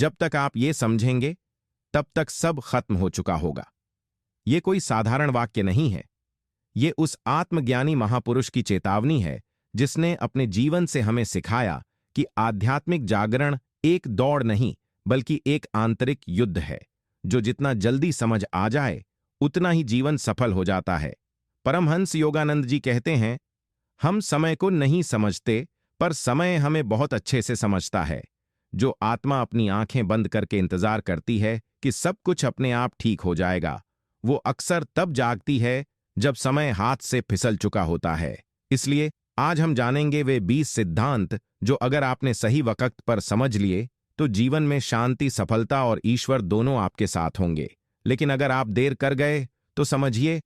जब तक आप ये समझेंगे तब तक सब खत्म हो चुका होगा। ये कोई साधारण वाक्य नहीं है। ये उस आत्मज्ञानी महापुरुष की चेतावनी है जिसने अपने जीवन से हमें सिखाया कि आध्यात्मिक जागरण एक दौड़ नहीं बल्कि एक आंतरिक युद्ध है, जो जितना जल्दी समझ आ जाए उतना ही जीवन सफल हो जाता है। परमहंस योगानंद जी कहते हैं, हम समय को नहीं समझते पर समय हमें बहुत अच्छे से समझता है। जो आत्मा अपनी आंखें बंद करके इंतजार करती है कि सब कुछ अपने आप ठीक हो जाएगा, वो अक्सर तब जागती है जब समय हाथ से फिसल चुका होता है। इसलिए आज हम जानेंगे वे 20 सिद्धांत जो अगर आपने सही वक्त पर समझ लिए तो जीवन में शांति, सफलता और ईश्वर दोनों आपके साथ होंगे। लेकिन अगर आप देर कर गए तो समझिए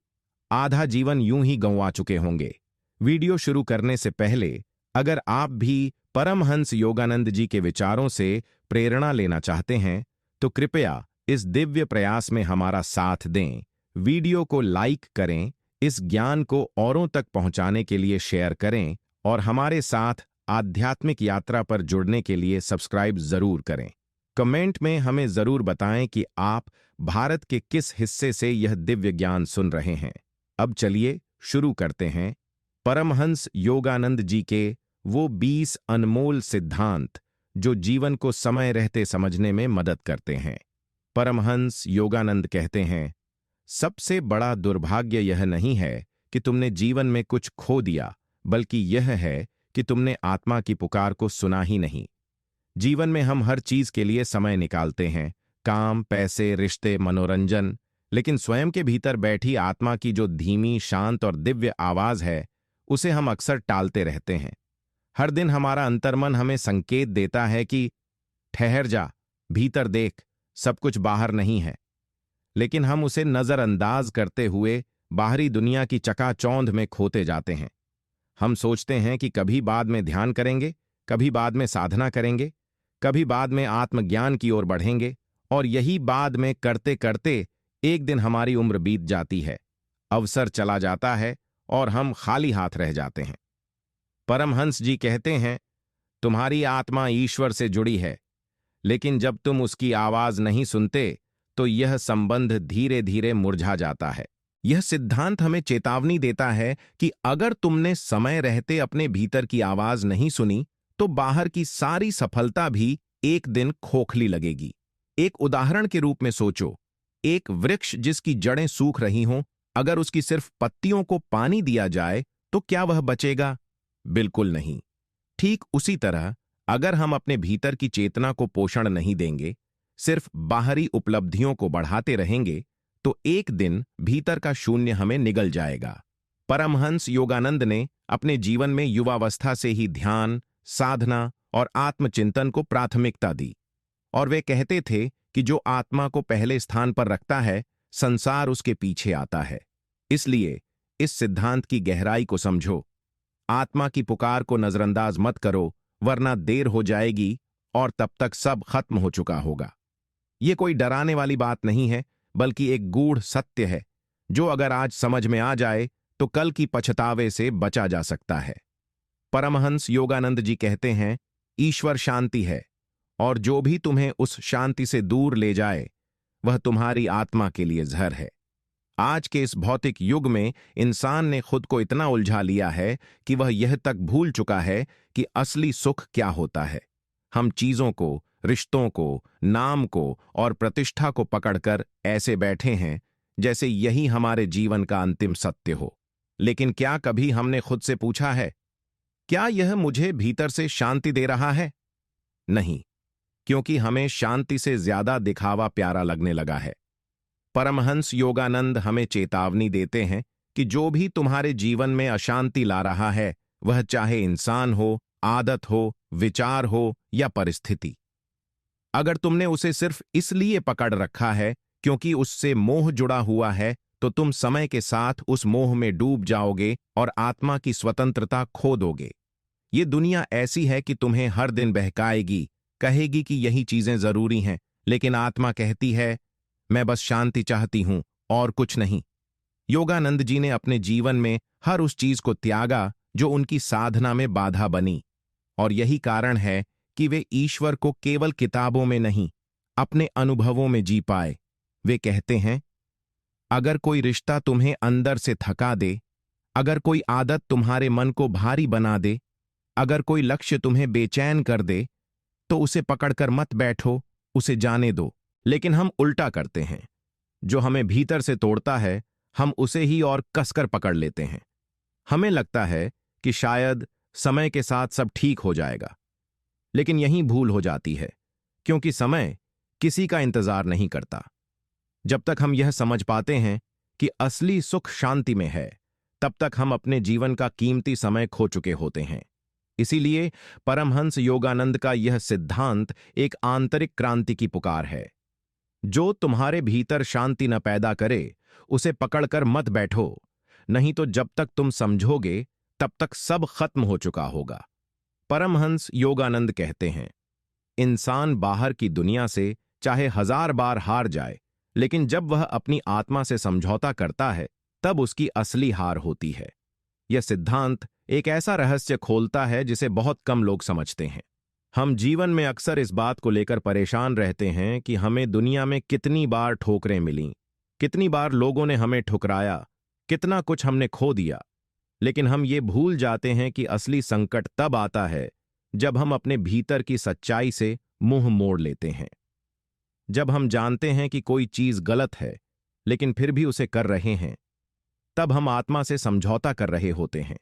आधा जीवन यूं ही गंवा चुके होंगे। वीडियो शुरू करने से पहले अगर आप भी परमहंस योगानंद जी के विचारों से प्रेरणा लेना चाहते हैं तो कृपया इस दिव्य प्रयास में हमारा साथ दें। वीडियो को लाइक करें, इस ज्ञान को औरों तक पहुंचाने के लिए शेयर करें और हमारे साथ आध्यात्मिक यात्रा पर जुड़ने के लिए सब्सक्राइब जरूर करें। कमेंट में हमें जरूर बताएं कि आप भारत के किस हिस्से से यह दिव्य ज्ञान सुन रहे हैं। अब चलिए शुरू करते हैं परमहंस योगानंद जी के वो 20 अनमोल सिद्धांत जो जीवन को समय रहते समझने में मदद करते हैं। परमहंस योगानंद कहते हैं, सबसे बड़ा दुर्भाग्य यह नहीं है कि तुमने जीवन में कुछ खो दिया, बल्कि यह है कि तुमने आत्मा की पुकार को सुना ही नहीं। जीवन में हम हर चीज के लिए समय निकालते हैं, काम, पैसे, रिश्ते, मनोरंजन, लेकिन स्वयं के भीतर बैठी आत्मा की जो धीमी, शांत और दिव्य आवाज है उसे हम अक्सर टालते रहते हैं। हर दिन हमारा अंतर्मन हमें संकेत देता है कि ठहर जा, भीतर देख, सब कुछ बाहर नहीं है। लेकिन हम उसे नजरअंदाज करते हुए बाहरी दुनिया की चकाचौंध में खोते जाते हैं। हम सोचते हैं कि कभी बाद में ध्यान करेंगे, कभी बाद में साधना करेंगे, कभी बाद में आत्मज्ञान की ओर बढ़ेंगे, और यही बाद में करते करते एक दिन हमारी उम्र बीत जाती है, अवसर चला जाता है और हम खाली हाथ रह जाते हैं। परमहंस जी कहते हैं, तुम्हारी आत्मा ईश्वर से जुड़ी है, लेकिन जब तुम उसकी आवाज नहीं सुनते तो यह संबंध धीरे धीरे मुरझा जाता है। यह सिद्धांत हमें चेतावनी देता है कि अगर तुमने समय रहते अपने भीतर की आवाज नहीं सुनी तो बाहर की सारी सफलता भी एक दिन खोखली लगेगी। एक उदाहरण के रूप में सोचो, एक वृक्ष जिसकी जड़ें सूख रही हों, अगर उसकी सिर्फ पत्तियों को पानी दिया जाए तो क्या वह बचेगा? बिल्कुल नहीं। ठीक उसी तरह अगर हम अपने भीतर की चेतना को पोषण नहीं देंगे, सिर्फ बाहरी उपलब्धियों को बढ़ाते रहेंगे, तो एक दिन भीतर का शून्य हमें निगल जाएगा। परमहंस योगानंद ने अपने जीवन में युवावस्था से ही ध्यान, साधना और आत्मचिंतन को प्राथमिकता दी, और वे कहते थे कि जो आत्मा को पहले स्थान पर रखता है, संसार उसके पीछे आता है। इसलिए इस सिद्धांत की गहराई को समझो। आत्मा की पुकार को नजरअंदाज मत करो, वरना देर हो जाएगी और तब तक सब खत्म हो चुका होगा। यह कोई डराने वाली बात नहीं है, बल्कि एक गूढ़ सत्य है जो अगर आज समझ में आ जाए तो कल की पछतावे से बचा जा सकता है। परमहंस योगानंद जी कहते हैं, ईश्वर शांति है, और जो भी तुम्हें उस शांति से दूर ले जाए वह तुम्हारी आत्मा के लिए जहर है। आज के इस भौतिक युग में इंसान ने खुद को इतना उलझा लिया है कि वह यह तक भूल चुका है कि असली सुख क्या होता है। हम चीजों को, रिश्तों को, नाम को और प्रतिष्ठा को पकड़कर ऐसे बैठे हैं जैसे यही हमारे जीवन का अंतिम सत्य हो। लेकिन क्या कभी हमने खुद से पूछा है, क्या यह मुझे भीतर से शांति दे रहा है? नहीं, क्योंकि हमें शांति से ज्यादा दिखावा प्यारा लगने लगा है। परमहंस योगानंद हमें चेतावनी देते हैं कि जो भी तुम्हारे जीवन में अशांति ला रहा है, वह चाहे इंसान हो, आदत हो, विचार हो या परिस्थिति, अगर तुमने उसे सिर्फ इसलिए पकड़ रखा है क्योंकि उससे मोह जुड़ा हुआ है, तो तुम समय के साथ उस मोह में डूब जाओगे और आत्मा की स्वतंत्रता खो दोगे। ये दुनिया ऐसी है कि तुम्हें हर दिन बहकाएगी, कहेगी कि यही चीजें जरूरी हैं, लेकिन आत्मा कहती है, मैं बस शांति चाहती हूं और कुछ नहीं। योगानंद जी ने अपने जीवन में हर उस चीज को त्यागा जो उनकी साधना में बाधा बनी, और यही कारण है कि वे ईश्वर को केवल किताबों में नहीं अपने अनुभवों में जी पाए। वे कहते हैं, अगर कोई रिश्ता तुम्हें अंदर से थका दे, अगर कोई आदत तुम्हारे मन को भारी बना दे, अगर कोई लक्ष्य तुम्हें बेचैन कर दे, तो उसे पकड़कर मत बैठो, उसे जाने दो। लेकिन हम उल्टा करते हैं। जो हमें भीतर से तोड़ता है, हम उसे ही और कसकर पकड़ लेते हैं। हमें लगता है कि शायद समय के साथ सब ठीक हो जाएगा, लेकिन यहीं भूल हो जाती है, क्योंकि समय किसी का इंतजार नहीं करता। जब तक हम यह समझ पाते हैं कि असली सुख शांति में है, तब तक हम अपने जीवन का कीमती समय खो चुके होते हैं। इसीलिए परमहंस योगानंद का यह सिद्धांत एक आंतरिक क्रांति की पुकार है। जो तुम्हारे भीतर शांति न पैदा करे, उसे पकड़कर मत बैठो, नहीं तो जब तक तुम समझोगे, तब तक सब खत्म हो चुका होगा। परमहंस योगानंद कहते हैं, इंसान बाहर की दुनिया से चाहे 1000 बार हार जाए, लेकिन जब वह अपनी आत्मा से समझौता करता है, तब उसकी असली हार होती है। यह सिद्धांत एक ऐसा रहस्य खोलता है जिसे बहुत कम लोग समझते हैं। हम जीवन में अक्सर इस बात को लेकर परेशान रहते हैं कि हमें दुनिया में कितनी बार ठोकरें मिलीं, कितनी बार लोगों ने हमें ठुकराया, कितना कुछ हमने खो दिया। लेकिन हम ये भूल जाते हैं कि असली संकट तब आता है जब हम अपने भीतर की सच्चाई से मुंह मोड़ लेते हैं। जब हम जानते हैं कि कोई चीज गलत है, लेकिन फिर भी उसे कर रहे हैं, तब हम आत्मा से समझौता कर रहे होते हैं।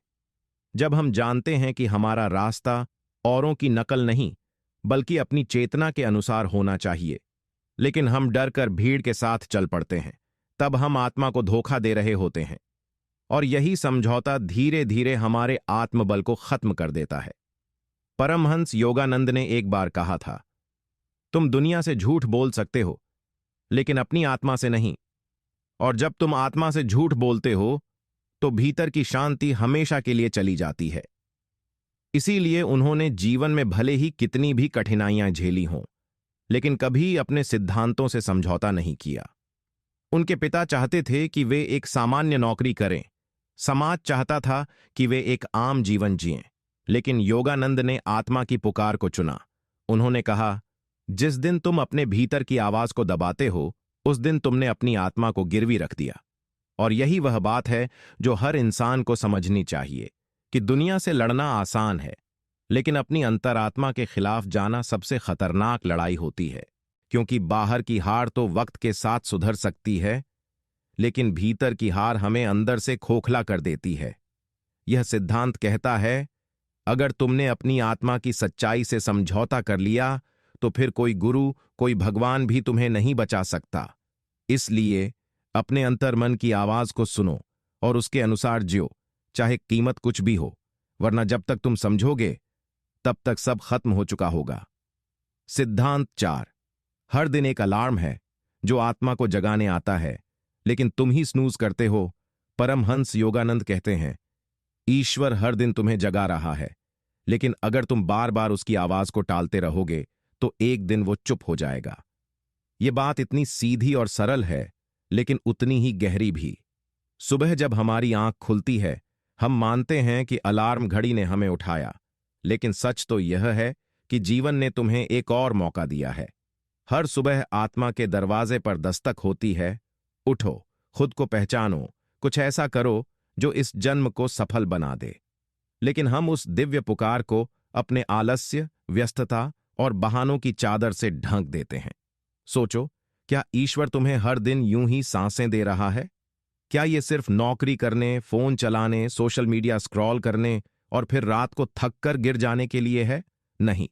जब हम जानते हैं कि हमारा रास्ता औरों की नकल नहीं, बल्कि अपनी चेतना के अनुसार होना चाहिए, लेकिन हम डर कर भीड़ के साथ चल पड़ते हैं, तब हम आत्मा को धोखा दे रहे होते हैं। और यही समझौता धीरे धीरे हमारे आत्मबल को खत्म कर देता है। परमहंस योगानंद ने एक बार कहा था, तुम दुनिया से झूठ बोल सकते हो, लेकिन अपनी आत्मा से नहीं। और जब तुम आत्मा से झूठ बोलते हो, तो भीतर की शांति हमेशा के लिए चली जाती है। इसीलिए उन्होंने जीवन में भले ही कितनी भी कठिनाइयां झेली हों, लेकिन कभी अपने सिद्धांतों से समझौता नहीं किया। उनके पिता चाहते थे कि वे एक सामान्य नौकरी करें, समाज चाहता था कि वे एक आम जीवन जिएं, लेकिन योगानंद ने आत्मा की पुकार को चुना। उन्होंने कहा, जिस दिन तुम अपने भीतर की आवाज को दबाते हो, उस दिन तुमने अपनी आत्मा को गिरवी रख दिया। और यही वह बात है जो हर इंसान को समझनी चाहिए कि दुनिया से लड़ना आसान है, लेकिन अपनी अंतरात्मा के खिलाफ जाना सबसे खतरनाक लड़ाई होती है। क्योंकि बाहर की हार तो वक्त के साथ सुधर सकती है, लेकिन भीतर की हार हमें अंदर से खोखला कर देती है। यह सिद्धांत कहता है, अगर तुमने अपनी आत्मा की सच्चाई से समझौता कर लिया, तो फिर कोई गुरु, कोई भगवान भी तुम्हें नहीं बचा सकता। इसलिए अपने अंतर्मन की आवाज को सुनो और उसके अनुसार जियो, चाहे कीमत कुछ भी हो, वरना जब तक तुम समझोगे, तब तक सब खत्म हो चुका होगा। सिद्धांत 4। हर दिन एक अलार्म है जो आत्मा को जगाने आता है, लेकिन तुम ही स्नूज करते हो। परमहंस योगानंद कहते हैं, ईश्वर हर दिन तुम्हें जगा रहा है, लेकिन अगर तुम बार बार उसकी आवाज को टालते रहोगे, तो एक दिन वो चुप हो जाएगा। ये बात इतनी सीधी और सरल है, लेकिन उतनी ही गहरी भी। सुबह जब हमारी आंख खुलती है, हम मानते हैं कि अलार्म घड़ी ने हमें उठाया, लेकिन सच तो यह है कि जीवन ने तुम्हें एक और मौका दिया है। हर सुबह आत्मा के दरवाजे पर दस्तक होती है, उठो, खुद को पहचानो, कुछ ऐसा करो जो इस जन्म को सफल बना दे। लेकिन हम उस दिव्य पुकार को अपने आलस्य, व्यस्तता और बहानों की चादर से ढक देते हैं। सोचो, क्या ईश्वर तुम्हें हर दिन यूं ही सांसें दे रहा है? क्या ये सिर्फ नौकरी करने, फोन चलाने, सोशल मीडिया स्क्रॉल करने और फिर रात को थक कर गिर जाने के लिए है? नहीं,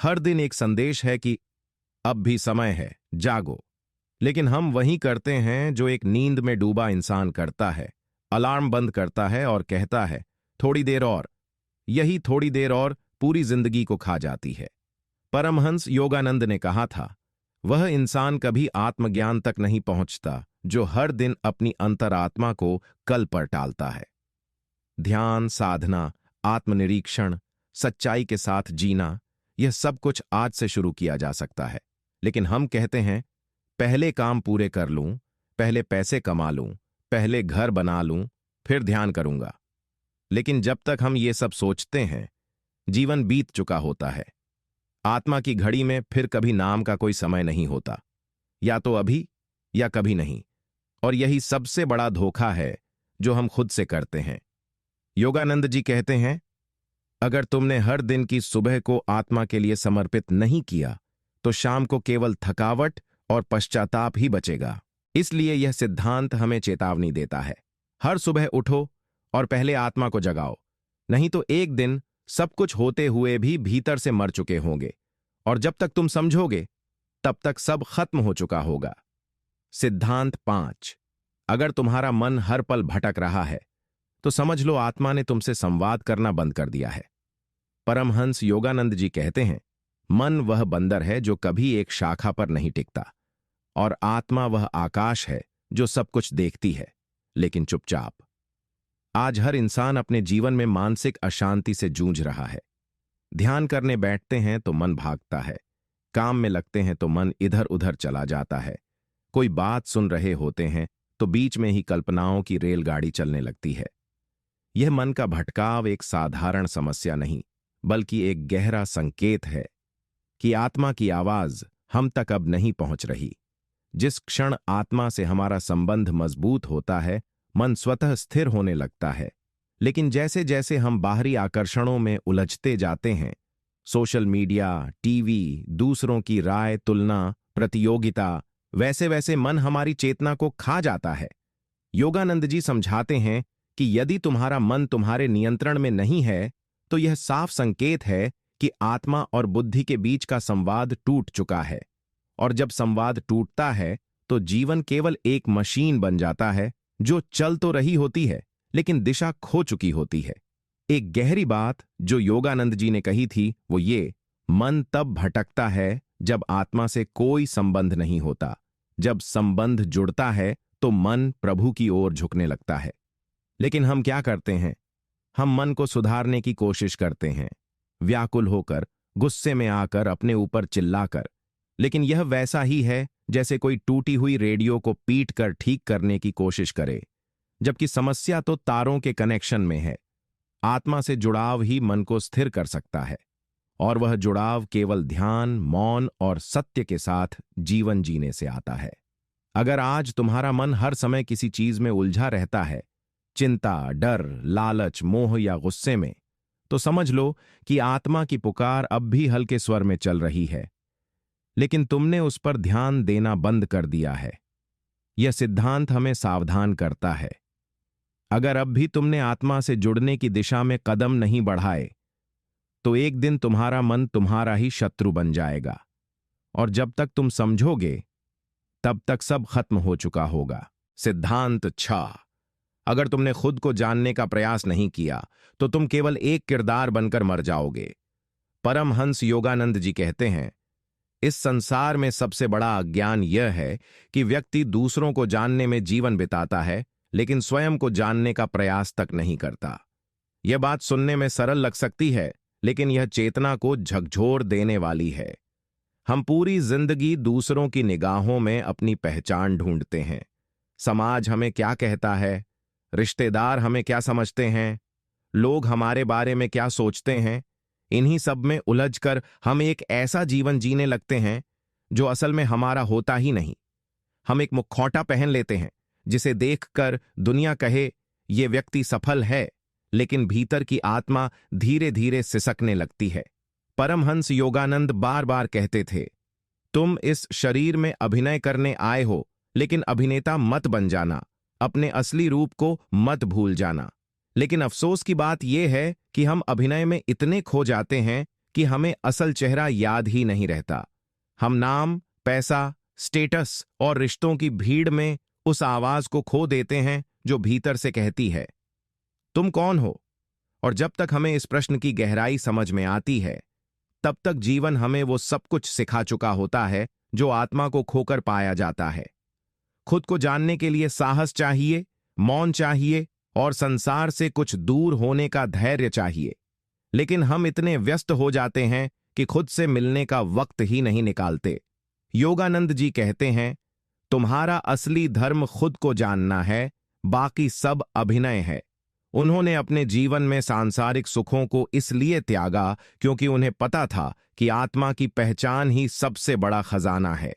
हर दिन एक संदेश है कि अब भी समय है, जागो। लेकिन हम वही करते हैं जो एक नींद में डूबा इंसान करता है। अलार्म बंद करता है और कहता है, थोड़ी देर और। यही थोड़ी देर और पूरी जिंदगी को खा जाती है। परमहंस योगानंद ने कहा था, वह इंसान कभी आत्मज्ञान तक नहीं पहुंचता जो हर दिन अपनी अंतरात्मा को कल पर टालता है। ध्यान, साधना, आत्मनिरीक्षण, सच्चाई के साथ जीना, यह सब कुछ आज से शुरू किया जा सकता है। लेकिन हम कहते हैं, पहले काम पूरे कर लूं, पहले पैसे कमा लूं, पहले घर बना लूं, फिर ध्यान करूंगा। लेकिन जब तक हम ये सब सोचते हैं, जीवन बीत चुका होता है। आत्मा की घड़ी में फिर कभी नाम का कोई समय नहीं होता, या तो अभी या कभी नहीं। और यही सबसे बड़ा धोखा है जो हम खुद से करते हैं। योगानंद जी कहते हैं, अगर तुमने हर दिन की सुबह को आत्मा के लिए समर्पित नहीं किया तो शाम को केवल थकावट और पश्चाताप ही बचेगा। इसलिए यह सिद्धांत हमें चेतावनी देता है, हर सुबह उठो और पहले आत्मा को जगाओ, नहीं तो एक दिन सब कुछ होते हुए भी भीतर से मर चुके होंगे, और जब तक तुम समझोगे तब तक सब खत्म हो चुका होगा। सिद्धांत 5। अगर तुम्हारा मन हर पल भटक रहा है तो समझ लो आत्मा ने तुमसे संवाद करना बंद कर दिया है। परमहंस योगानंद जी कहते हैं, मन वह बंदर है जो कभी एक शाखा पर नहीं टिकता, और आत्मा वह आकाश है जो सब कुछ देखती है लेकिन चुपचाप। आज हर इंसान अपने जीवन में मानसिक अशांति से जूझ रहा है। ध्यान करने बैठते हैं तो मन भागता है, काम में लगते हैं तो मन इधर उधर चला जाता है, कोई बात सुन रहे होते हैं तो बीच में ही कल्पनाओं की रेलगाड़ी चलने लगती है। यह मन का भटकाव एक साधारण समस्या नहीं, बल्कि एक गहरा संकेत है कि आत्मा की आवाज हम तक अब नहीं पहुंच रही। जिस क्षण आत्मा से हमारा संबंध मजबूत होता है, मन स्वतः स्थिर होने लगता है। लेकिन जैसे जैसे हम बाहरी आकर्षणों में उलझते जाते हैं, सोशल मीडिया, टीवी, दूसरों की राय, तुलना, प्रतियोगिता, वैसे वैसे मन हमारी चेतना को खा जाता है। योगानंद जी समझाते हैं कि यदि तुम्हारा मन तुम्हारे नियंत्रण में नहीं है तो यह साफ संकेत है कि आत्मा और बुद्धि के बीच का संवाद टूट चुका है। और जब संवाद टूटता है तो जीवन केवल एक मशीन बन जाता है जो चल तो रही होती है लेकिन दिशा खो चुकी होती है। एक गहरी बात जो योगानंद जी ने कही थी वो ये, मन तब भटकता है जब आत्मा से कोई संबंध नहीं होता। जब संबंध जुड़ता है तो मन प्रभु की ओर झुकने लगता है। लेकिन हम क्या करते हैं? हम मन को सुधारने की कोशिश करते हैं, व्याकुल होकर, गुस्से में आकर, अपने ऊपर चिल्लाकर। लेकिन यह वैसा ही है जैसे कोई टूटी हुई रेडियो को पीट कर ठीक करने की कोशिश करे, जबकि समस्या तो तारों के कनेक्शन में है। आत्मा से जुड़ाव ही मन को स्थिर कर सकता है, और वह जुड़ाव केवल ध्यान, मौन और सत्य के साथ जीवन जीने से आता है। अगर आज तुम्हारा मन हर समय किसी चीज में उलझा रहता है, चिंता, डर, लालच, मोह या गुस्से में, तो समझ लो कि आत्मा की पुकार अब भी हल्के स्वर में चल रही है, लेकिन तुमने उस पर ध्यान देना बंद कर दिया है। यह सिद्धांत हमें सावधान करता है। अगर अब भी तुमने आत्मा से जुड़ने की दिशा में कदम नहीं बढ़ाए तो एक दिन तुम्हारा मन तुम्हारा ही शत्रु बन जाएगा, और जब तक तुम समझोगे तब तक सब खत्म हो चुका होगा। सिद्धांत 6। अगर तुमने खुद को जानने का प्रयास नहीं किया तो तुम केवल एक किरदार बनकर मर जाओगे। परमहंस योगानंद जी कहते हैं, इस संसार में सबसे बड़ा अज्ञान यह है कि व्यक्ति दूसरों को जानने में जीवन बिताता है लेकिन स्वयं को जानने का प्रयास तक नहीं करता। यह बात सुनने में सरल लग सकती है, लेकिन यह चेतना को झकझोर देने वाली है। हम पूरी जिंदगी दूसरों की निगाहों में अपनी पहचान ढूंढते हैं। समाज हमें क्या कहता है, रिश्तेदार हमें क्या समझते हैं, लोग हमारे बारे में क्या सोचते हैं। इन्हीं सब में उलझकर हम एक ऐसा जीवन जीने लगते हैं जो असल में हमारा होता ही नहीं। हम एक मुखौटा पहन लेते हैं जिसे देखकर दुनिया कहे ये व्यक्ति सफल है, लेकिन भीतर की आत्मा धीरे धीरे सिसकने लगती है। परमहंस योगानंद बार बार कहते थे, तुम इस शरीर में अभिनय करने आए हो, लेकिन अभिनेता मत बन जाना, अपने असली रूप को मत भूल जाना। लेकिन अफसोस की बात यह है कि हम अभिनय में इतने खो जाते हैं कि हमें असल चेहरा याद ही नहीं रहता। हम नाम, पैसा, स्टेटस और रिश्तों की भीड़ में उस आवाज को खो देते हैं जो भीतर से कहती है, तुम कौन हो? और जब तक हमें इस प्रश्न की गहराई समझ में आती है, तब तक जीवन हमें वो सब कुछ सिखा चुका होता है जो आत्मा को खोकर पाया जाता है। खुद को जानने के लिए साहस चाहिए, मौन चाहिए और संसार से कुछ दूर होने का धैर्य चाहिए। लेकिन हम इतने व्यस्त हो जाते हैं कि खुद से मिलने का वक्त ही नहीं निकालते। योगानंद जी कहते हैं, तुम्हारा असली धर्म खुद को जानना है, बाकी सब अभिनय है। उन्होंने अपने जीवन में सांसारिक सुखों को इसलिए त्यागा क्योंकि उन्हें पता था कि आत्मा की पहचान ही सबसे बड़ा खजाना है।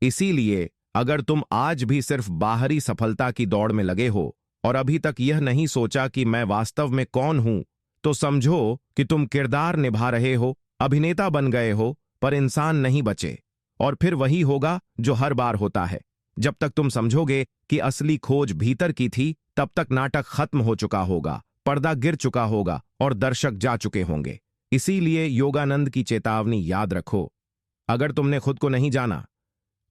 इसीलिए अगर तुम आज भी सिर्फ बाहरी सफलता की दौड़ में लगे हो और अभी तक यह नहीं सोचा कि मैं वास्तव में कौन हूं, तो समझो कि तुम किरदार निभा रहे हो, अभिनेता बन गए हो, पर इंसान नहीं बचे। और फिर वही होगा जो हर बार होता है। जब तक तुम समझोगे कि असली खोज भीतर की थी, तब तक नाटक खत्म हो चुका होगा, पर्दा गिर चुका होगा और दर्शक जा चुके होंगे। इसीलिए योगानंद की चेतावनी याद रखो, अगर तुमने खुद को नहीं जाना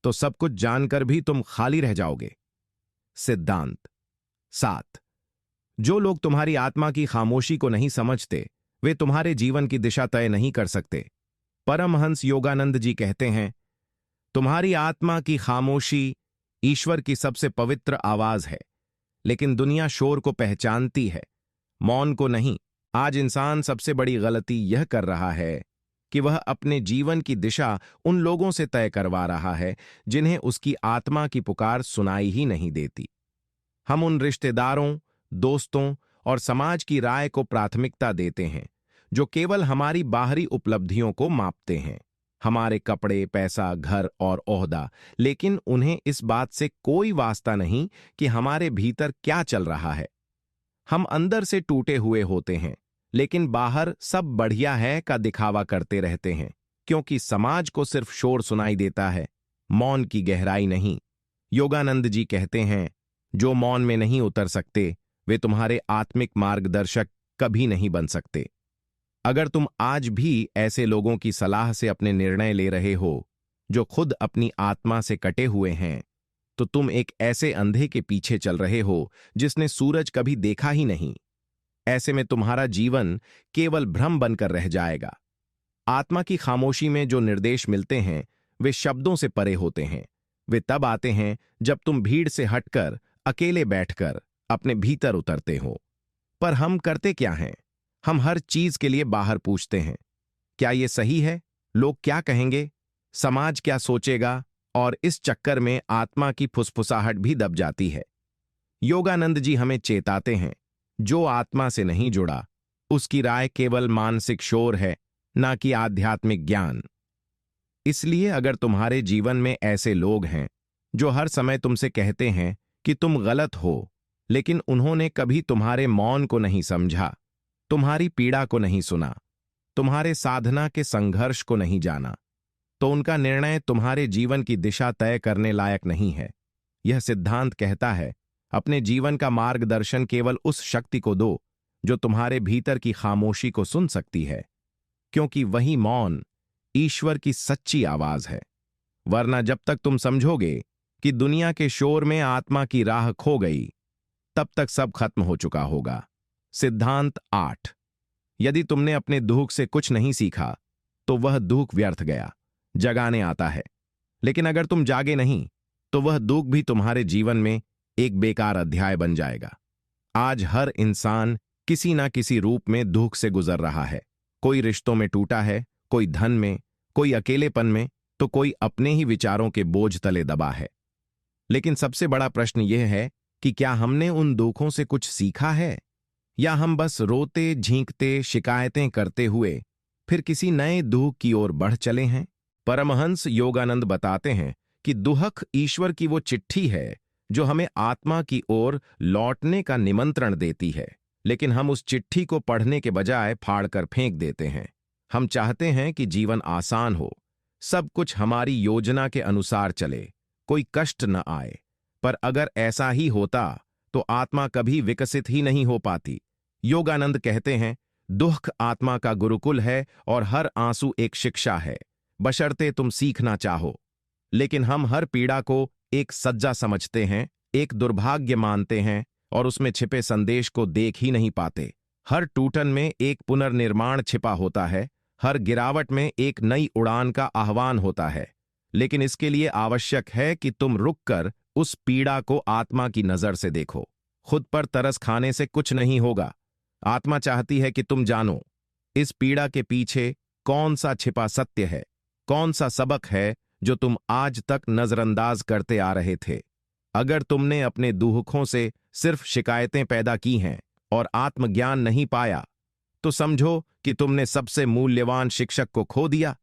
तो सब कुछ जानकर भी तुम खाली रह जाओगे। सिद्धांत 7। जो लोग तुम्हारी आत्मा की खामोशी को नहीं समझते, वे तुम्हारे जीवन की दिशा तय नहीं कर सकते। परमहंस योगानंद जी कहते हैं, तुम्हारी आत्मा की खामोशी ईश्वर की सबसे पवित्र आवाज है, लेकिन दुनिया शोर को पहचानती है, मौन को नहीं। आज इंसान सबसे बड़ी गलती यह कर रहा है कि वह अपने जीवन की दिशा उन लोगों से तय करवा रहा है जिन्हें उसकी आत्मा की पुकार सुनाई ही नहीं देती। हम उन रिश्तेदारों, दोस्तों और समाज की राय को प्राथमिकता देते हैं जो केवल हमारी बाहरी उपलब्धियों को मापते हैं, हमारे कपड़े, पैसा, घर और ओहदा, लेकिन उन्हें इस बात से कोई वास्ता नहीं कि हमारे भीतर क्या चल रहा है। हम अंदर से टूटे हुए होते हैं, लेकिन बाहर सब बढ़िया है का दिखावा करते रहते हैं, क्योंकि समाज को सिर्फ शोर सुनाई देता है, मौन की गहराई नहीं। योगानंद जी कहते हैं, जो मौन में नहीं उतर सकते, वे तुम्हारे आत्मिक मार्गदर्शक कभी नहीं बन सकते। अगर तुम आज भी ऐसे लोगों की सलाह से अपने निर्णय ले रहे हो जो खुद अपनी आत्मा से कटे हुए हैं, तो तुम एक ऐसे अंधे के पीछे चल रहे हो जिसने सूरज कभी देखा ही नहीं। ऐसे में तुम्हारा जीवन केवल भ्रम बनकर रह जाएगा। आत्मा की खामोशी में जो निर्देश मिलते हैं वे शब्दों से परे होते हैं। वे तब आते हैं जब तुम भीड़ से हटकर अकेले बैठकर अपने भीतर उतरते हो। पर हम करते क्या हैं? हम हर चीज के लिए बाहर पूछते हैं, क्या ये सही है? लोग क्या कहेंगे? समाज क्या सोचेगा? और इस चक्कर में आत्मा की फुसफुसाहट भी दब जाती है। योगानंद जी हमें चेताते हैं, जो आत्मा से नहीं जुड़ा उसकी राय केवल मानसिक शोर है, ना कि आध्यात्मिक ज्ञान। इसलिए अगर तुम्हारे जीवन में ऐसे लोग हैं जो हर समय तुमसे कहते हैं कि तुम गलत हो, लेकिन उन्होंने कभी तुम्हारे मौन को नहीं समझा, तुम्हारी पीड़ा को नहीं सुना, तुम्हारे साधना के संघर्ष को नहीं जाना, तो उनका निर्णय तुम्हारे जीवन की दिशा तय करने लायक नहीं है। यह सिद्धांत कहता है, अपने जीवन का मार्गदर्शन केवल उस शक्ति को दो जो तुम्हारे भीतर की खामोशी को सुन सकती है, क्योंकि वही मौन ईश्वर की सच्ची आवाज है। वरना जब तक तुम समझोगे कि दुनिया के शोर में आत्मा की राह खो गई, तब तक सब खत्म हो चुका होगा। सिद्धांत 8। यदि तुमने अपने दुख से कुछ नहीं सीखा, तो वह दुख व्यर्थ गया। जगाने आता है, लेकिन अगर तुम जागे नहीं, तो वह दुख भी तुम्हारे जीवन में एक बेकार अध्याय बन जाएगा। आज हर इंसान किसी ना किसी रूप में दुख से गुजर रहा है। कोई रिश्तों में टूटा है, कोई धन में, कोई अकेलेपन में, तो कोई अपने ही विचारों के बोझ तले दबा है। लेकिन सबसे बड़ा प्रश्न यह है कि क्या हमने उन दुखों से कुछ सीखा है, या हम बस रोते, झींकते, शिकायतें करते हुए फिर किसी नए दुख की ओर बढ़ चले हैं? परमहंस योगानंद बताते हैं कि दुहक ईश्वर की वो चिट्ठी है जो हमें आत्मा की ओर लौटने का निमंत्रण देती है, लेकिन हम उस चिट्ठी को पढ़ने के बजाय फाड़कर फेंक देते हैं। हम चाहते हैं कि जीवन आसान हो, सब कुछ हमारी योजना के अनुसार चले, कोई कष्ट न आए। पर अगर ऐसा ही होता तो आत्मा कभी विकसित ही नहीं हो पाती। योगानंद कहते हैं, दुख आत्मा का गुरुकुल है और हर आंसू एक शिक्षा है, बशर्ते तुम सीखना चाहो। लेकिन हम हर पीड़ा को एक सज्जा समझते हैं, एक दुर्भाग्य मानते हैं और उसमें छिपे संदेश को देख ही नहीं पाते। हर टूटन में एक पुनर्निर्माण छिपा होता है, हर गिरावट में एक नई उड़ान का आह्वान होता है। लेकिन इसके लिए आवश्यक है कि तुम रुककर उस पीड़ा को आत्मा की नजर से देखो। खुद पर तरस खाने से कुछ नहीं होगा। आत्मा चाहती है कि तुम जानो इस पीड़ा के पीछे कौन सा छिपा सत्य है, कौन सा सबक है जो तुम आज तक नजरअंदाज करते आ रहे थे। अगर तुमने अपने दुखों से सिर्फ शिकायतें पैदा की हैं, और आत्मज्ञान नहीं पाया तो समझो कि तुमने सबसे मूल्यवान शिक्षक को खो दिया।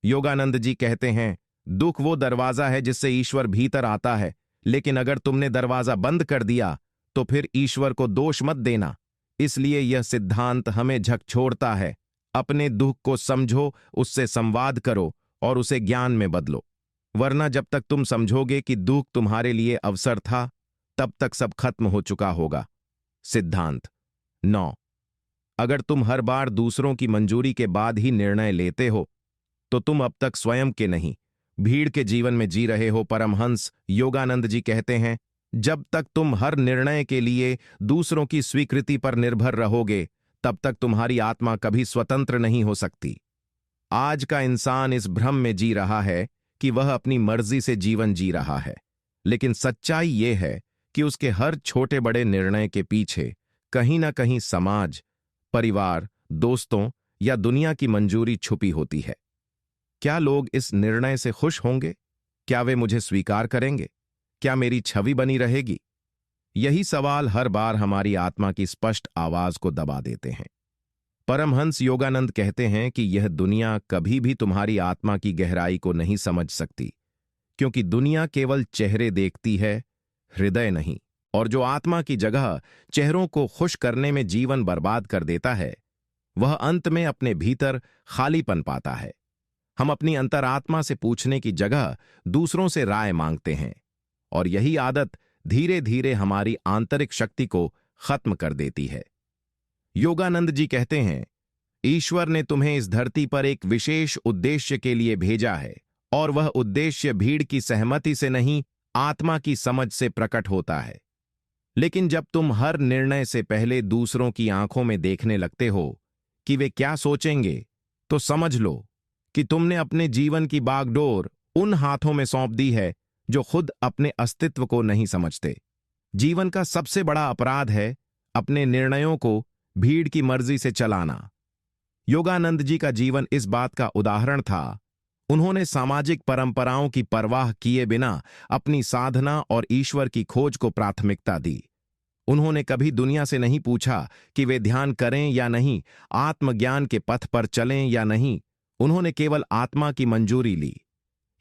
योगानंद जी कहते हैं, दुख वो दरवाजा है जिससे ईश्वर भीतर आता है, लेकिन अगर तुमने दरवाजा बंद कर दिया तो फिर ईश्वर को दोष मत देना। इसलिए यह सिद्धांत हमें झकझोरता है, अपने दुख को समझो, उससे संवाद करो और उसे ज्ञान में बदलो। वरना जब तक तुम समझोगे कि दुख तुम्हारे लिए अवसर था, तब तक सब खत्म हो चुका होगा। सिद्धांत 9। अगर तुम हर बार दूसरों की मंजूरी के बाद ही निर्णय लेते हो तो तुम अब तक स्वयं के नहीं, भीड़ के जीवन में जी रहे हो। परमहंस योगानंद जी कहते हैं, जब तक तुम हर निर्णय के लिए दूसरों की स्वीकृति पर निर्भर रहोगे, तब तक तुम्हारी आत्मा कभी स्वतंत्र नहीं हो सकती। आज का इंसान इस भ्रम में जी रहा है कि वह अपनी मर्जी से जीवन जी रहा है, लेकिन सच्चाई यह है कि उसके हर छोटे बड़े निर्णय के पीछे कहीं ना कहीं समाज, परिवार, दोस्तों या दुनिया की मंजूरी छुपी होती है। क्या लोग इस निर्णय से खुश होंगे? क्या वे मुझे स्वीकार करेंगे? क्या मेरी छवि बनी रहेगी? यही सवाल हर बार हमारी आत्मा की स्पष्ट आवाज को दबा देते हैं। परमहंस योगानंद कहते हैं कि यह दुनिया कभी भी तुम्हारी आत्मा की गहराई को नहीं समझ सकती, क्योंकि दुनिया केवल चेहरे देखती है, हृदय नहीं। और जो आत्मा की जगह चेहरों को खुश करने में जीवन बर्बाद कर देता है, वह अंत में अपने भीतर खालीपन पाता है। हम अपनी अंतरात्मा से पूछने की जगह दूसरों से राय मांगते हैं, और यही आदत धीरे धीरे हमारी आंतरिक शक्ति को खत्म कर देती है। योगानंद जी कहते हैं, ईश्वर ने तुम्हें इस धरती पर एक विशेष उद्देश्य के लिए भेजा है, और वह उद्देश्य भीड़ की सहमति से नहीं, आत्मा की समझ से प्रकट होता है। लेकिन जब तुम हर निर्णय से पहले दूसरों की आंखों में देखने लगते हो कि वे क्या सोचेंगे, तो समझ लो कि तुमने अपने जीवन की बागडोर उन हाथों में सौंप दी है जो खुद अपने अस्तित्व को नहीं समझते। जीवन का सबसे बड़ा अपराध है अपने निर्णयों को भीड़ की मर्जी से चलाना। योगानंद जी का जीवन इस बात का उदाहरण था। उन्होंने सामाजिक परंपराओं की परवाह किए बिना अपनी साधना और ईश्वर की खोज को प्राथमिकता दी। उन्होंने कभी दुनिया से नहीं पूछा कि वे ध्यान करें या नहीं, आत्मज्ञान के पथ पर चलें या नहीं। उन्होंने केवल आत्मा की मंजूरी ली।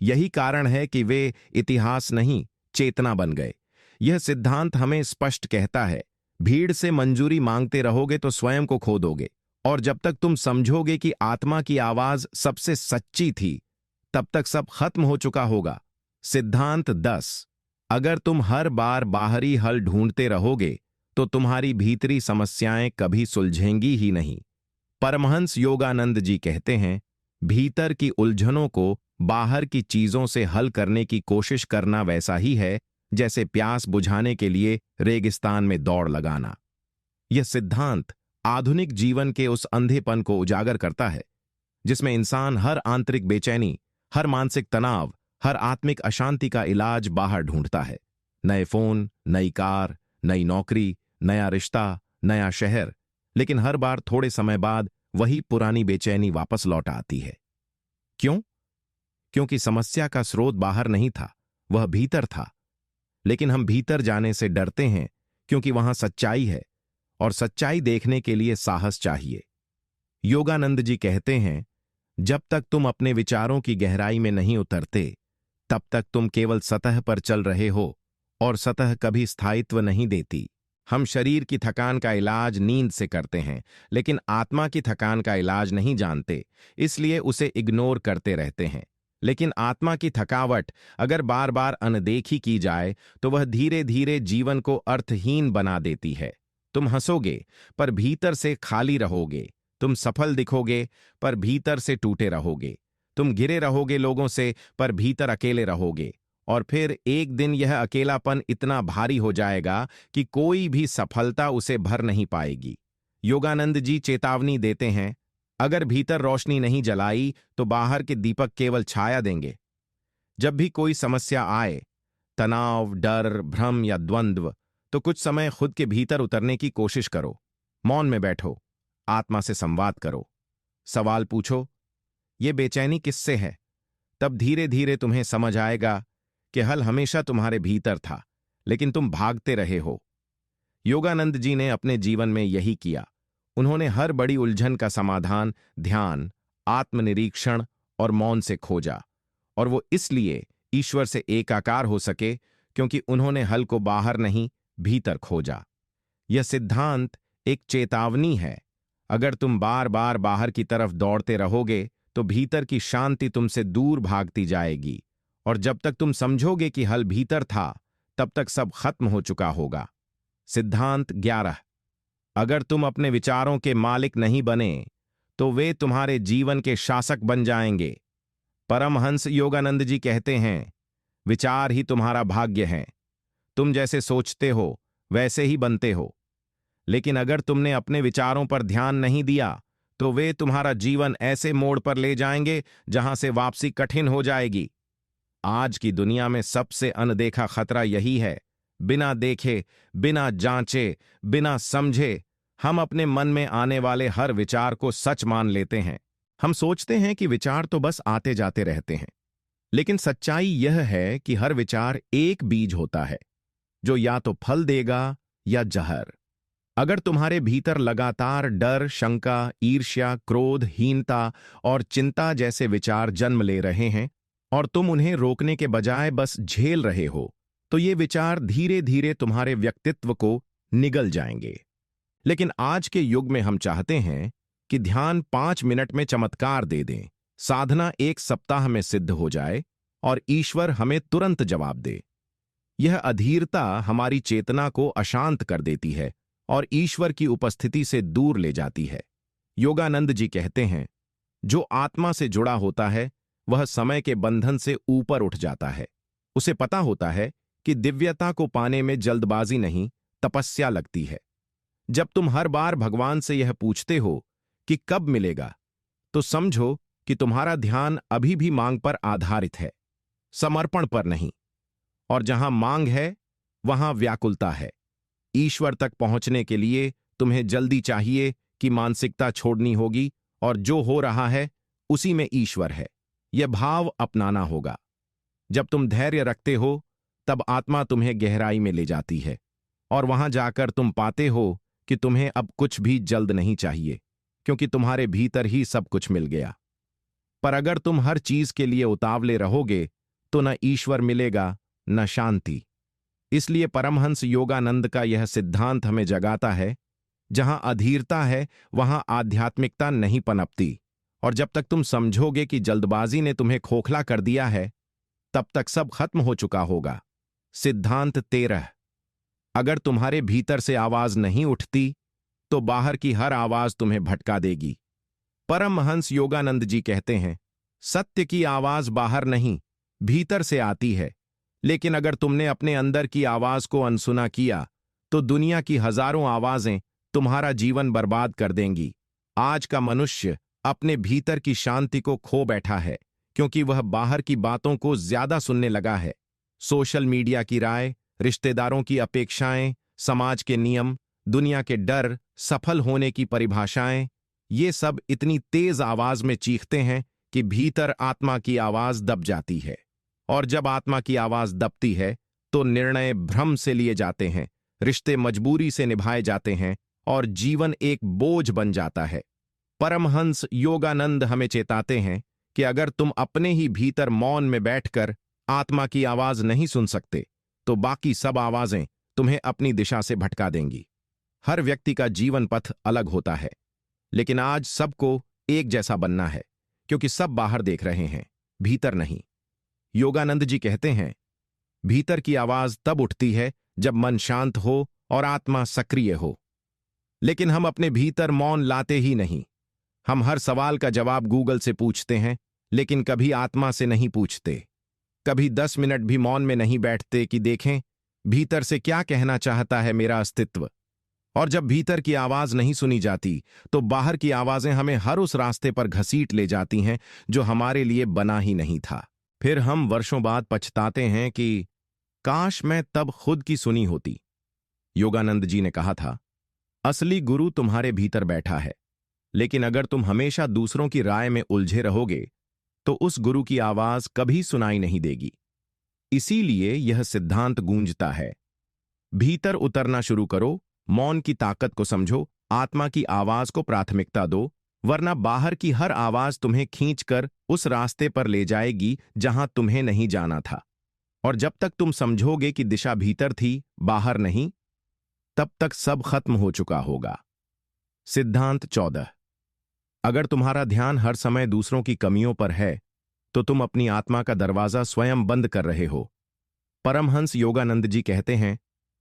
यही कारण है कि वे इतिहास नहीं, चेतना बन गए। यह सिद्धांत हमें स्पष्ट कहता है, भीड़ से मंजूरी मांगते रहोगे तो स्वयं को खो दोगे, और जब तक तुम समझोगे कि आत्मा की आवाज सबसे सच्ची थी, तब तक सब खत्म हो चुका होगा। सिद्धांत 10। अगर तुम हर बार बाहरी हल ढूंढते रहोगे तो तुम्हारी भीतरी समस्याएं कभी सुलझेंगी ही नहीं। परमहंस योगानंद जी कहते हैं, भीतर की उलझनों को बाहर की चीजों से हल करने की कोशिश करना वैसा ही है जैसे प्यास बुझाने के लिए रेगिस्तान में दौड़ लगाना। यह सिद्धांत आधुनिक जीवन के उस अंधेपन को उजागर करता है जिसमें इंसान हर आंतरिक बेचैनी, हर मानसिक तनाव, हर आत्मिक अशांति का इलाज बाहर ढूंढता है। नए फोन, नई कार, नई नौकरी, नया रिश्ता, नया शहर, लेकिन हर बार थोड़े समय बाद वही पुरानी बेचैनी वापस लौट आती है। क्यों? क्योंकि समस्या का स्रोत बाहर नहीं था, वह भीतर था। लेकिन हम भीतर जाने से डरते हैं क्योंकि वहां सच्चाई है, और सच्चाई देखने के लिए साहस चाहिए। योगानंद जी कहते हैं, जब तक तुम अपने विचारों की गहराई में नहीं उतरते, तब तक तुम केवल सतह पर चल रहे हो, और सतह कभी स्थायित्व नहीं देती। हम शरीर की थकान का इलाज नींद से करते हैं, लेकिन आत्मा की थकान का इलाज नहीं जानते, इसलिए उसे इग्नोर करते रहते हैं। लेकिन आत्मा की थकावट अगर बार बार अनदेखी की जाए तो वह धीरे धीरे जीवन को अर्थहीन बना देती है। तुम हंसोगे पर भीतर से खाली रहोगे, तुम सफल दिखोगे पर भीतर से टूटे रहोगे, तुम घिरे रहोगे लोगों से पर भीतर अकेले रहोगे, और फिर एक दिन यह अकेलापन इतना भारी हो जाएगा कि कोई भी सफलता उसे भर नहीं पाएगी। योगानंद जी चेतावनी देते हैं, अगर भीतर रोशनी नहीं जलाई तो बाहर के दीपक केवल छाया देंगे। जब भी कोई समस्या आए, तनाव, डर, भ्रम या द्वंद्व, तो कुछ समय खुद के भीतर उतरने की कोशिश करो। मौन में बैठो, आत्मा से संवाद करो, सवाल पूछो, ये बेचैनी किससे है? तब धीरे धीरे तुम्हें समझ आएगा कि हल हमेशा तुम्हारे भीतर था, लेकिन तुम भागते रहे हो। योगानंद जी ने अपने जीवन में यही किया। उन्होंने हर बड़ी उलझन का समाधान ध्यान, आत्मनिरीक्षण और मौन से खोजा, और वो इसलिए ईश्वर से एकाकार हो सके क्योंकि उन्होंने हल को बाहर नहीं, भीतर खोजा। यह सिद्धांत एक चेतावनी है। अगर तुम बार बार बाहर की तरफ दौड़ते रहोगे तो भीतर की शांति तुमसे दूर भागती जाएगी, और जब तक तुम समझोगे कि हल भीतर था तब तक सब खत्म हो चुका होगा। सिद्धांत 11। अगर तुम अपने विचारों के मालिक नहीं बने तो वे तुम्हारे जीवन के शासक बन जाएंगे। परमहंस योगानंद जी कहते हैं, विचार ही तुम्हारा भाग्य है। तुम जैसे सोचते हो वैसे ही बनते हो। लेकिन अगर तुमने अपने विचारों पर ध्यान नहीं दिया तो वे तुम्हारा जीवन ऐसे मोड़ पर ले जाएंगे जहां से वापसी कठिन हो जाएगी। आज की दुनिया में सबसे अनदेखा खतरा यही है। बिना देखे, बिना जांचे, बिना समझे हम अपने मन में आने वाले हर विचार को सच मान लेते हैं। हम सोचते हैं कि विचार तो बस आते जाते रहते हैं, लेकिन सच्चाई यह है कि हर विचार एक बीज होता है जो या तो फल देगा या जहर। अगर तुम्हारे भीतर लगातार डर, शंका, ईर्ष्या, क्रोध, हीनता और चिंता जैसे विचार जन्म ले रहे हैं और तुम उन्हें रोकने के बजाय बस झेल रहे हो, तो ये विचार धीरे धीरे तुम्हारे व्यक्तित्व को निगल जाएंगे। लेकिन आज के युग में हम चाहते हैं कि ध्यान 5 मिनट में चमत्कार दे दें, साधना 1 सप्ताह में सिद्ध हो जाए और ईश्वर हमें तुरंत जवाब दे। यह अधीरता हमारी चेतना को अशांत कर देती है और ईश्वर की उपस्थिति से दूर ले जाती है। योगानंद जी कहते हैं, जो आत्मा से जुड़ा होता है वह समय के बंधन से ऊपर उठ जाता है। उसे पता होता है कि दिव्यता को पाने में जल्दबाजी नहीं, तपस्या लगती है। जब तुम हर बार भगवान से यह पूछते हो कि कब मिलेगा, तो समझो कि तुम्हारा ध्यान अभी भी मांग पर आधारित है, समर्पण पर नहीं। और जहां मांग है वहां व्याकुलता है। ईश्वर तक पहुंचने के लिए तुम्हें जल्दी चाहिए कि मानसिकता छोड़नी होगी और जो हो रहा है उसी में ईश्वर है, यह भाव अपनाना होगा। जब तुम धैर्य रखते हो तब आत्मा तुम्हें गहराई में ले जाती है और वहां जाकर तुम पाते हो कि तुम्हें अब कुछ भी जल्द नहीं चाहिए, क्योंकि तुम्हारे भीतर ही सब कुछ मिल गया। पर अगर तुम हर चीज के लिए उतावले रहोगे तो न ईश्वर मिलेगा न शांति। इसलिए परमहंस योगानंद का यह सिद्धांत हमें जगाता है, जहां अधीरता है वहां आध्यात्मिकता नहीं पनपती, और जब तक तुम समझोगे कि जल्दबाजी ने तुम्हें खोखला कर दिया है तब तक सब खत्म हो चुका होगा। सिद्धांत 13। अगर तुम्हारे भीतर से आवाज नहीं उठती तो बाहर की हर आवाज तुम्हें भटका देगी। परमहंस योगानंद जी कहते हैं, सत्य की आवाज बाहर नहीं, भीतर से आती है। लेकिन अगर तुमने अपने अंदर की आवाज को अनसुना किया तो दुनिया की हजारों आवाजें तुम्हारा जीवन बर्बाद कर देंगी। आज का मनुष्य अपने भीतर की शांति को खो बैठा है क्योंकि वह बाहर की बातों को ज्यादा सुनने लगा है। सोशल मीडिया की राय, रिश्तेदारों की अपेक्षाएं, समाज के नियम, दुनिया के डर, सफल होने की परिभाषाएं, ये सब इतनी तेज आवाज में चीखते हैं कि भीतर आत्मा की आवाज दब जाती है। और जब आत्मा की आवाज दबती है तो निर्णय भ्रम से लिए जाते हैं, रिश्ते मजबूरी से निभाए जाते हैं और जीवन एक बोझ बन जाता है। परमहंस योगानंद हमें चेताते हैं कि अगर तुम अपने ही भीतर मौन में बैठकर आत्मा की आवाज नहीं सुन सकते तो बाकी सब आवाजें तुम्हें अपनी दिशा से भटका देंगी। हर व्यक्ति का जीवन पथ अलग होता है, लेकिन आज सबको एक जैसा बनना है क्योंकि सब बाहर देख रहे हैं, भीतर नहीं। योगानंद जी कहते हैं, भीतर की आवाज तब उठती है जब मन शांत हो और आत्मा सक्रिय हो। लेकिन हम अपने भीतर मौन लाते ही नहीं। हम हर सवाल का जवाब गूगल से पूछते हैं, लेकिन कभी आत्मा से नहीं पूछते। कभी 10 मिनट भी मौन में नहीं बैठते कि देखें भीतर से क्या कहना चाहता है मेरा अस्तित्व। और जब भीतर की आवाज नहीं सुनी जाती तो बाहर की आवाजें हमें हर उस रास्ते पर घसीट ले जाती हैं जो हमारे लिए बना ही नहीं था। फिर हम वर्षों बाद पछताते हैं कि काश मैं तब खुद की सुनी होती। योगानंद जी ने कहा था, असली गुरु तुम्हारे भीतर बैठा है, लेकिन अगर तुम हमेशा दूसरों की राय में उलझे रहोगे तो उस गुरु की आवाज कभी सुनाई नहीं देगी। इसीलिए यह सिद्धांत गूंजता है, भीतर उतरना शुरू करो मौन की ताकत को समझो, आत्मा की आवाज को प्राथमिकता दो, वरना बाहर की हर आवाज तुम्हें खींचकर उस रास्ते पर ले जाएगी जहां तुम्हें नहीं जाना था। और जब तक तुम समझोगे कि दिशा भीतर थी, बाहर नहीं, तब तक सब खत्म हो चुका होगा। सिद्धांत 14। अगर तुम्हारा ध्यान हर समय दूसरों की कमियों पर है, तो तुम अपनी आत्मा का दरवाजा स्वयं बंद कर रहे हो। परमहंस योगानंद जी कहते हैं,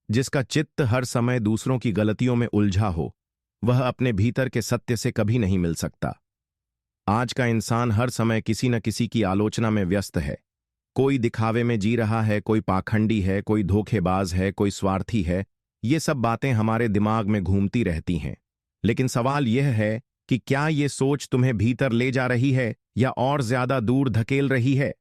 जिसका चित्त हर समय दूसरों की गलतियों में उलझा हो, वह अपने भीतर के सत्य से कभी नहीं मिल सकता। आज का इंसान हर समय किसी न किसी की आलोचना में व्यस्त है। कोई दिखावे में जी रहा है, कोई पाखंडी है, कोई धोखेबाज है, कोई स्वार्थी है। ये सब बातें हमारे दिमाग में घूमती रहती हैं। लेकिन सवाल यह है कि क्या ये सोच तुम्हें भीतर ले जा रही है या और ज्यादा दूर धकेल रही है?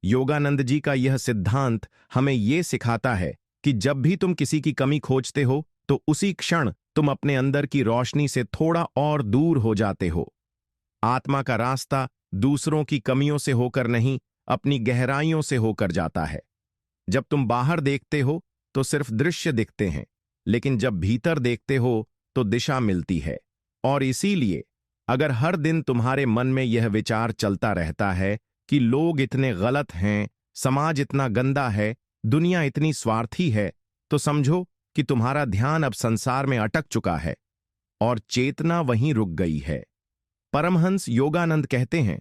योगानंद जी का यह सिद्धांत हमें यह सिखाता है कि जब भी तुम किसी की कमी खोजते हो, तो उसी क्षण तुम अपने अंदर की रोशनी से थोड़ा और दूर हो जाते हो। आत्मा का रास्ता दूसरों की कमियों से होकर नहीं, अपनी गहराइयों से होकर जाता है। जब तुम बाहर देखते हो तो सिर्फ दृश्य दिखते हैं, लेकिन जब भीतर देखते हो तो दिशा मिलती है। और इसीलिए अगर हर दिन तुम्हारे मन में यह विचार चलता रहता है कि लोग इतने गलत हैं, समाज इतना गंदा है, दुनिया इतनी स्वार्थी है, तो समझो कि तुम्हारा ध्यान अब संसार में अटक चुका है और चेतना वहीं रुक गई है। परमहंस योगानंद कहते हैं,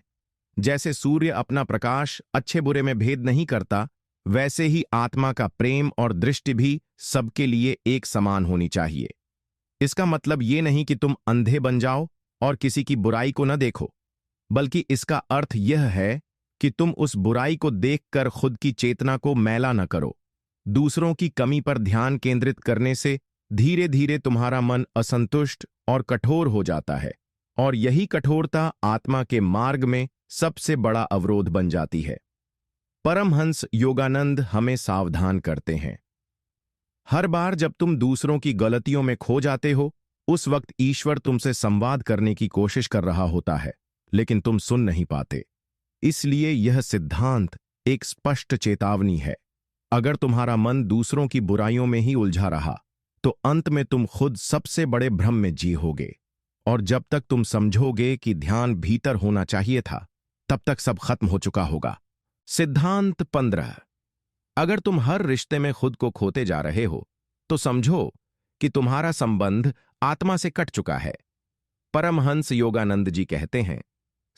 जैसे सूर्य अपना प्रकाश अच्छे बुरे में भेद नहीं करता, वैसे ही आत्मा का प्रेम और दृष्टि भी सबके लिए एक समान होनी चाहिए। इसका मतलब ये नहीं कि तुम अंधे बन जाओ और किसी की बुराई को न देखो, बल्कि इसका अर्थ यह है कि तुम उस बुराई को देखकर खुद की चेतना को मैला न करो। दूसरों की कमी पर ध्यान केंद्रित करने से धीरे धीरे तुम्हारा मन असंतुष्ट और कठोर हो जाता है, और यही कठोरता आत्मा के मार्ग में सबसे बड़ा अवरोध बन जाती है। परमहंस योगानंद हमें सावधान करते हैं, हर बार जब तुम दूसरों की गलतियों में खो जाते हो, उस वक्त ईश्वर तुमसे संवाद करने की कोशिश कर रहा होता है, लेकिन तुम सुन नहीं पाते। इसलिए यह सिद्धांत एक स्पष्ट चेतावनी है। अगर तुम्हारा मन दूसरों की बुराइयों में ही उलझा रहा, तो अंत में तुम खुद सबसे बड़े भ्रम में जी होगे। और जब तक तुम समझोगे कि ध्यान भीतर होना चाहिए था, तब तक सब खत्म हो चुका होगा। सिद्धांत 15। अगर तुम हर रिश्ते में खुद को खोते जा रहे हो, तो समझो कि तुम्हारा संबंध आत्मा से कट चुका है। परमहंस योगानंद जी कहते हैं,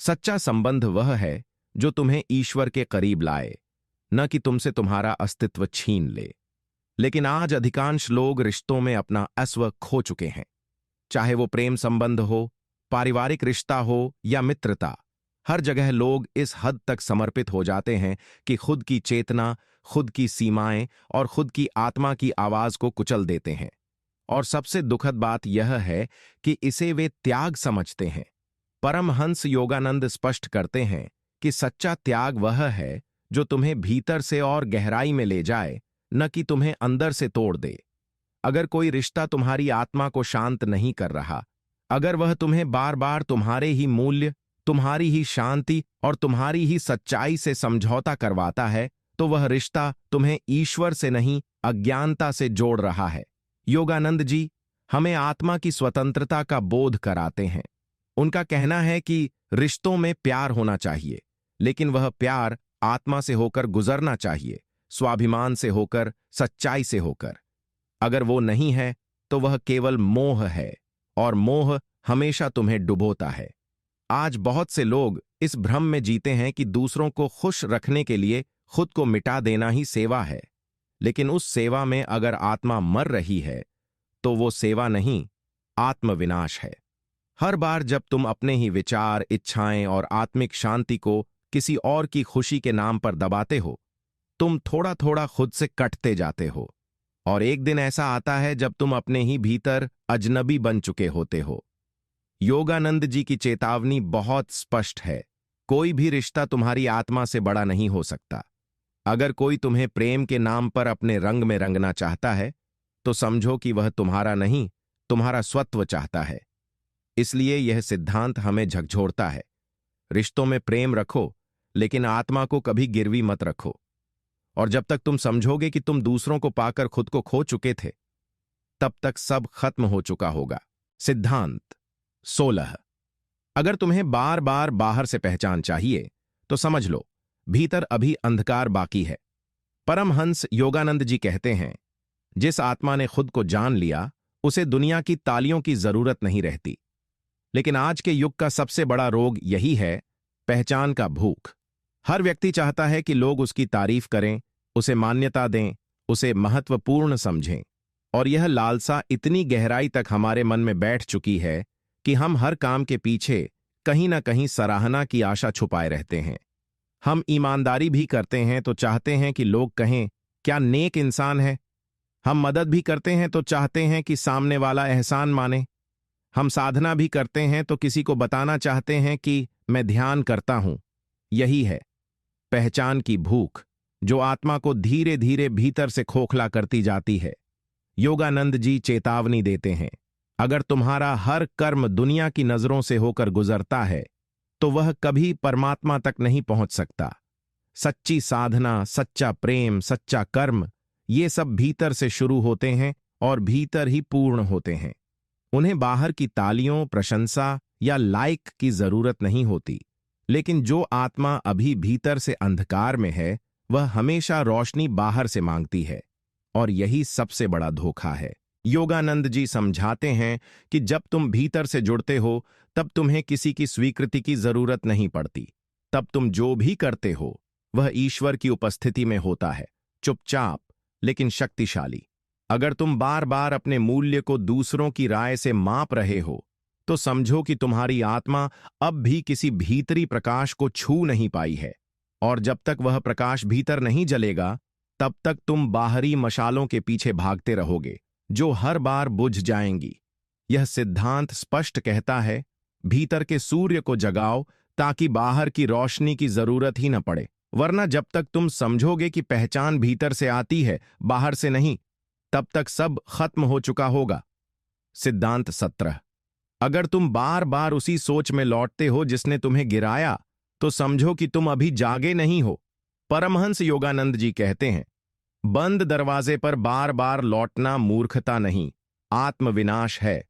सच्चा संबंध वह है जो तुम्हें ईश्वर के करीब लाए, न कि तुमसे तुम्हारा अस्तित्व छीन ले। लेकिन आज अधिकांश लोग रिश्तों में अपना अस्तित्व खो चुके हैं। चाहे वो प्रेम संबंध हो, पारिवारिक रिश्ता हो या मित्रता, हर जगह लोग इस हद तक समर्पित हो जाते हैं कि खुद की चेतना, खुद की सीमाएं और खुद की आत्मा की आवाज को कुचल देते हैं। और सबसे दुखद बात यह है कि इसे वे त्याग समझते हैं। परमहंस योगानंद स्पष्ट करते हैं कि सच्चा त्याग वह है जो तुम्हें भीतर से और गहराई में ले जाए, न कि तुम्हें अंदर से तोड़ दे। अगर कोई रिश्ता तुम्हारी आत्मा को शांत नहीं कर रहा, अगर वह तुम्हें बार बार तुम्हारे ही मूल्य, तुम्हारी ही शांति और तुम्हारी ही सच्चाई से समझौता करवाता है, तो वह रिश्ता तुम्हें ईश्वर से नहीं, अज्ञानता से जोड़ रहा है। योगानंद जी हमें आत्मा की स्वतंत्रता का बोध कराते हैं। उनका कहना है कि रिश्तों में प्यार होना चाहिए, लेकिन वह प्यार आत्मा से होकर गुजरना चाहिए, स्वाभिमान से होकर, सच्चाई से होकर। अगर वो नहीं है तो वह केवल मोह है, और मोह हमेशा तुम्हें डुबोता है। आज बहुत से लोग इस भ्रम में जीते हैं कि दूसरों को खुश रखने के लिए खुद को मिटा देना ही सेवा है। लेकिन उस सेवा में अगर आत्मा मर रही है, तो वो सेवा नहीं, आत्मविनाश है। हर बार जब तुम अपने ही विचार, इच्छाएं और आत्मिक शांति को किसी और की खुशी के नाम पर दबाते हो, तुम थोड़ा थोड़ा खुद से कटते जाते हो। और एक दिन ऐसा आता है जब तुम अपने ही भीतर अजनबी बन चुके होते हो। योगानंद जी की चेतावनी बहुत स्पष्ट है, कोई भी रिश्ता तुम्हारी आत्मा से बड़ा नहीं हो सकता। अगर कोई तुम्हें प्रेम के नाम पर अपने रंग में रंगना चाहता है, तो समझो कि वह तुम्हारा नहीं, तुम्हारा स्वत्व चाहता है। इसलिए यह सिद्धांत हमें झकझोरता है, रिश्तों में प्रेम रखो, लेकिन आत्मा को कभी गिरवी मत रखो। और जब तक तुम समझोगे कि तुम दूसरों को पाकर खुद को खो चुके थे, तब तक सब खत्म हो चुका होगा। सिद्धांत 16। अगर तुम्हें बार बार बाहर से पहचान चाहिए तो समझ लो भीतर अभी अंधकार बाकी है। परमहंस योगानंद जी कहते हैं, जिस आत्मा ने खुद को जान लिया उसे दुनिया की तालियों की जरूरत नहीं रहती। लेकिन आज के युग का सबसे बड़ा रोग यही है, पहचान का भूख। हर व्यक्ति चाहता है कि लोग उसकी तारीफ करें, उसे मान्यता दें, उसे महत्वपूर्ण समझें। और यह लालसा इतनी गहराई तक हमारे मन में बैठ चुकी है कि हम हर काम के पीछे कहीं ना कहीं सराहना की आशा छुपाए रहते हैं। हम ईमानदारी भी करते हैं तो चाहते हैं कि लोग कहें, क्या नेक इंसान है। हम मदद भी करते हैं तो चाहते हैं कि सामने वाला एहसान माने। हम साधना भी करते हैं तो किसी को बताना चाहते हैं कि मैं ध्यान करता हूं। यही है पहचान की भूख, जो आत्मा को धीरे धीरे भीतर से खोखला करती जाती है। योगानंद जी चेतावनी देते हैं, अगर तुम्हारा हर कर्म दुनिया की नजरों से होकर गुजरता है तो वह कभी परमात्मा तक नहीं पहुंच सकता। सच्ची साधना, सच्चा प्रेम, सच्चा कर्म, ये सब भीतर से शुरू होते हैं और भीतर ही पूर्ण होते हैं। उन्हें बाहर की तालियों, प्रशंसा या लाइक की जरूरत नहीं होती। लेकिन जो आत्मा अभी भीतर से अंधकार में है वह हमेशा रोशनी बाहर से मांगती है, और यही सबसे बड़ा धोखा है। योगानंद जी समझाते हैं कि जब तुम भीतर से जुड़ते हो तब तुम्हें किसी की स्वीकृति की जरूरत नहीं पड़ती। तब तुम जो भी करते हो वह ईश्वर की उपस्थिति में होता है, चुपचाप लेकिन शक्तिशाली। अगर तुम बार बार अपने मूल्य को दूसरों की राय से माप रहे हो तो समझो कि तुम्हारी आत्मा अब भी किसी भीतरी प्रकाश को छू नहीं पाई है, और जब तक वह प्रकाश भीतर नहीं जलेगा तब तक तुम बाहरी मशालों के पीछे भागते रहोगे जो हर बार बुझ जाएंगी। यह सिद्धांत स्पष्ट कहता है, भीतर के सूर्य को जगाओ ताकि बाहर की रोशनी की जरूरत ही न पड़े। वरना जब तक तुम समझोगे कि पहचान भीतर से आती है, बाहर से नहीं, तब तक सब खत्म हो चुका होगा। सिद्धांत 17। अगर तुम बार बार उसी सोच में लौटते हो जिसने तुम्हें गिराया तो समझो कि तुम अभी जागे नहीं हो। परमहंस योगानंद जी कहते हैं, बंद दरवाजे पर बार बार लौटना मूर्खता नहीं, आत्मविनाश है।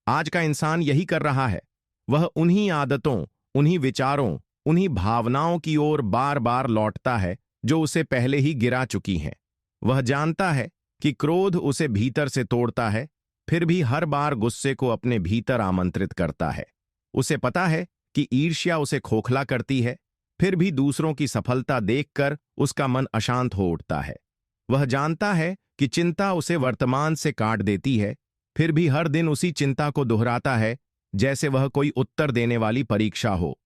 आज का इंसान यही कर रहा है। वह उन्हीं आदतों, उन्हीं विचारों, उन्हीं भावनाओं की ओर बार बार लौटता है जो उसे पहले ही गिरा चुकी हैं। वह जानता है कि क्रोध उसे भीतर से तोड़ता है, फिर भी हर बार गुस्से को अपने भीतर आमंत्रित करता है। उसे पता है कि ईर्ष्या उसे खोखला करती है, फिर भी दूसरों की सफलता देखकर उसका मन अशांत हो उठता है। वह जानता है कि चिंता उसे वर्तमान से काट देती है, फिर भी हर दिन उसी चिंता को दोहराता है जैसे वह कोई उत्तर देने वाली परीक्षा हो।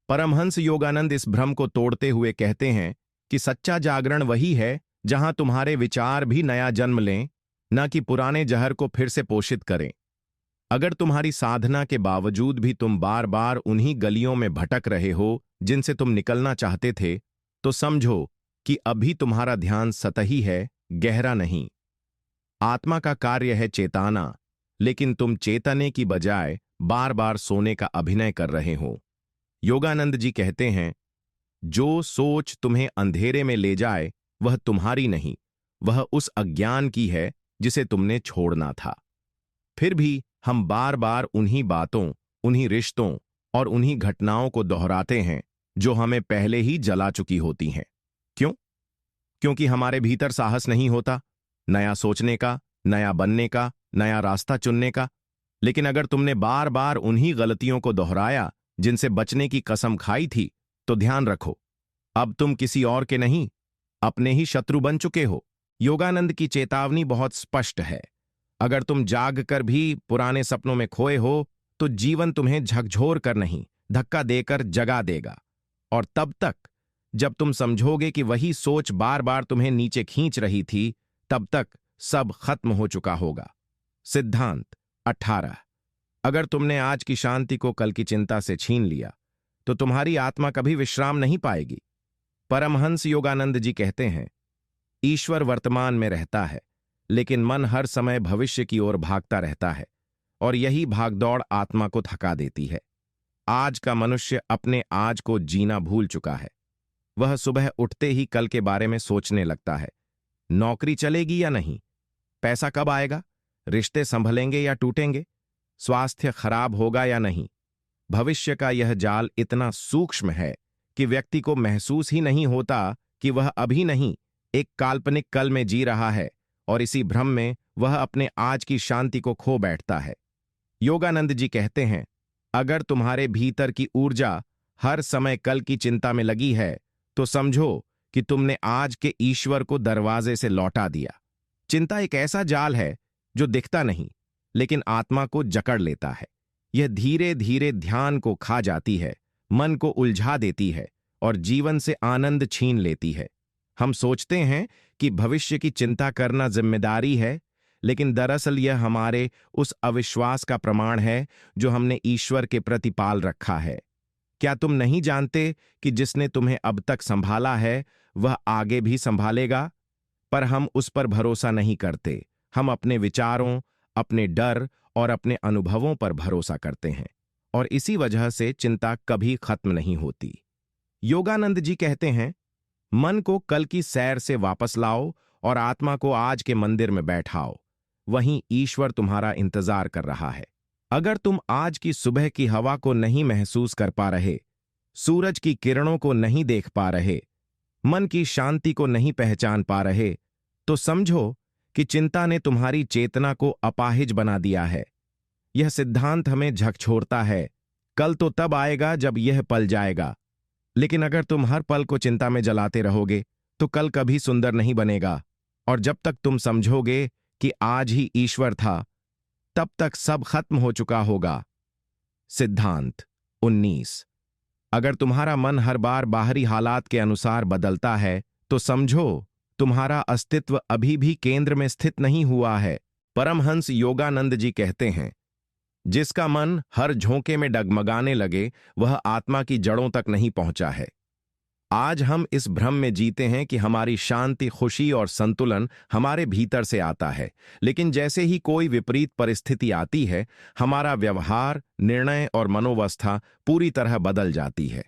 परमहंस योगानंद इस भ्रम को तोड़ते हुए कहते हैं कि सच्चा जागरण वही है जहां तुम्हारे विचार भी नया जन्म लें, न कि पुराने जहर को फिर से पोषित करें। अगर तुम्हारी साधना के बावजूद भी तुम बार बार उन्हीं गलियों में भटक रहे हो जिनसे तुम निकलना चाहते थे, तो समझो कि अभी तुम्हारा ध्यान सतही है, गहरा नहीं। आत्मा का कार्य है चेताना, लेकिन तुम चेतने की बजाय बार बार सोने का अभिनय कर रहे हो। योगानंद जी कहते हैं, जो सोच तुम्हें अंधेरे में ले जाए वह तुम्हारी नहीं, वह उस अज्ञान की है जिसे तुमने छोड़ना था। फिर भी हम बार बार उन्हीं बातों, उन्हीं रिश्तों और उन्हीं घटनाओं को दोहराते हैं जो हमें पहले ही जला चुकी होती हैं। क्यों? क्योंकि हमारे भीतर साहस नहीं होता नया सोचने का, नया बनने का, नया रास्ता चुनने का। लेकिन अगर तुमने बार बार उन्हीं गलतियों को दोहराया जिनसे बचने की कसम खाई थी, तो ध्यान रखो, अब तुम किसी और के नहीं, अपने ही शत्रु बन चुके हो। योगानंद की चेतावनी बहुत स्पष्ट है। अगर तुम जाग कर भी पुराने सपनों में खोए हो तो जीवन तुम्हें झकझोर कर नहीं, धक्का देकर जगा देगा। और तब तक जब तुम समझोगे कि वही सोच बार बार तुम्हें नीचे खींच रही थी, तब तक सब खत्म हो चुका होगा। सिद्धांत 18। अगर तुमने आज की शांति को कल की चिंता से छीन लिया तो तुम्हारी आत्मा कभी विश्राम नहीं पाएगी। परमहंस योगानंद जी कहते हैं, ईश्वर वर्तमान में रहता है, लेकिन मन हर समय भविष्य की ओर भागता रहता है, और यही भागदौड़ आत्मा को थका देती है। आज का मनुष्य अपने आज को जीना भूल चुका है। वह सुबह उठते ही कल के बारे में सोचने लगता है, नौकरी चलेगी या नहीं, पैसा कब आएगा, रिश्ते संभलेंगे या टूटेंगे, स्वास्थ्य खराब होगा या नहीं। भविष्य का यह जाल इतना सूक्ष्म है कि व्यक्ति को महसूस ही नहीं होता कि वह अभी नहीं, एक काल्पनिक कल में जी रहा है, और इसी भ्रम में वह अपने आज की शांति को खो बैठता है। योगानंद जी कहते हैं, अगर तुम्हारे भीतर की ऊर्जा हर समय कल की चिंता में लगी है, तो समझो कि तुमने आज के ईश्वर को दरवाजे से लौटा दिया। चिंता एक ऐसा जाल है जो दिखता नहीं, लेकिन आत्मा को जकड़ लेता है। यह धीरे धीरे ध्यान को खा जाती है, मन को उलझा देती है और जीवन से आनंद छीन लेती है। हम सोचते हैं कि भविष्य की चिंता करना जिम्मेदारी है, लेकिन दरअसल यह हमारे उस अविश्वास का प्रमाण है जो हमने ईश्वर के प्रति पाल रखा है। क्या तुम नहीं जानते कि जिसने तुम्हें अब तक संभाला है वह आगे भी संभालेगा? पर हम उस पर भरोसा नहीं करते। हम अपने विचारों, अपने डर और अपने अनुभवों पर भरोसा करते हैं, और इसी वजह से चिंता कभी खत्म नहीं होती। योगानंद जी कहते हैं, मन को कल की सैर से वापस लाओ और आत्मा को आज के मंदिर में बैठाओ। वहीं ईश्वर तुम्हारा इंतजार कर रहा है। अगर तुम आज की सुबह की हवा को नहीं महसूस कर पा रहे, सूरज की किरणों को नहीं देख पा रहे, मन की शांति को नहीं पहचान पा रहे, तो समझो कि चिंता ने तुम्हारी चेतना को अपाहिज बना दिया है। यह सिद्धांत हमें झकझोरता है, कल तो तब आएगा जब यह पल जाएगा। लेकिन अगर तुम हर पल को चिंता में जलाते रहोगे, तो कल कभी सुंदर नहीं बनेगा। और जब तक तुम समझोगे कि आज ही ईश्वर था, तब तक सब खत्म हो चुका होगा। सिद्धांत 19। अगर तुम्हारा मन हर बार बाहरी हालात के अनुसार बदलता है, तो समझो तुम्हारा अस्तित्व अभी भी केंद्र में स्थित नहीं हुआ है। परमहंस योगानंद जी कहते हैं, जिसका मन हर झोंके में डगमगाने लगे, वह आत्मा की जड़ों तक नहीं पहुंचा है। आज हम इस भ्रम में जीते हैं कि हमारी शांति, खुशी और संतुलन हमारे भीतर से आता है, लेकिन जैसे ही कोई विपरीत परिस्थिति आती है, हमारा व्यवहार, निर्णय और मनोवस्था पूरी तरह बदल जाती है।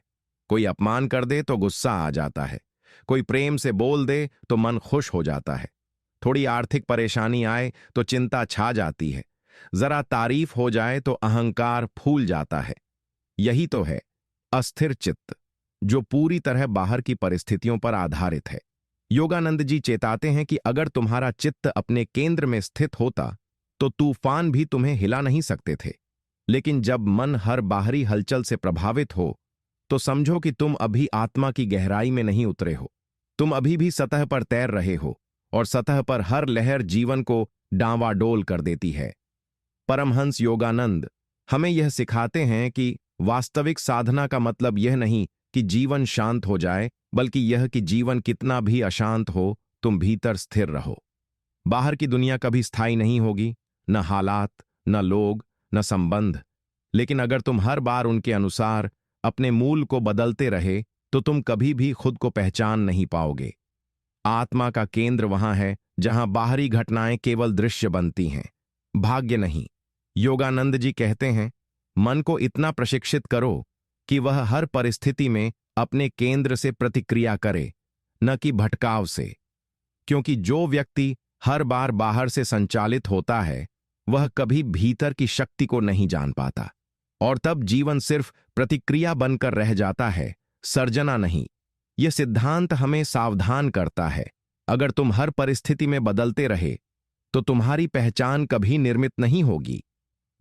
कोई अपमान कर दे तो गुस्सा आ जाता है, कोई प्रेम से बोल दे तो मन खुश हो जाता है, थोड़ी आर्थिक परेशानी आए तो चिंता छा जाती है, जरा तारीफ हो जाए तो अहंकार फूल जाता है। यही तो है अस्थिर चित्त, जो पूरी तरह बाहर की परिस्थितियों पर आधारित है। योगानंद जी चेताते हैं कि अगर तुम्हारा चित्त अपने केंद्र में स्थित होता, तो तूफान भी तुम्हें हिला नहीं सकते थे। लेकिन जब मन हर बाहरी हलचल से प्रभावित हो, तो समझो कि तुम अभी आत्मा की गहराई में नहीं उतरे हो। तुम अभी भी सतह पर तैर रहे हो, और सतह पर हर लहर जीवन को डांवाडोल कर देती है। परमहंस योगानंद हमें यह सिखाते हैं कि वास्तविक साधना का मतलब यह नहीं कि जीवन शांत हो जाए, बल्कि यह कि जीवन कितना भी अशांत हो, तुम भीतर स्थिर रहो। बाहर की दुनिया कभी स्थायी नहीं होगी, न हालात, न लोग, न संबंध। लेकिन अगर तुम हर बार उनके अनुसार अपने मूल को बदलते रहे, तो तुम कभी भी खुद को पहचान नहीं पाओगे। आत्मा का केंद्र वहां है जहां बाहरी घटनाएं केवल दृश्य बनती हैं, भाग्य नहीं। योगानंद जी कहते हैं, मन को इतना प्रशिक्षित करो कि वह हर परिस्थिति में अपने केंद्र से प्रतिक्रिया करे, न कि भटकाव से। क्योंकि जो व्यक्ति हर बार बाहर से संचालित होता है, वह कभी भीतर की शक्ति को नहीं जान पाता, और तब जीवन सिर्फ प्रतिक्रिया बनकर रह जाता है, सर्जना नहीं। यह सिद्धांत हमें सावधान करता है। अगर तुम हर परिस्थिति में बदलते रहे, तो तुम्हारी पहचान कभी निर्मित नहीं होगी।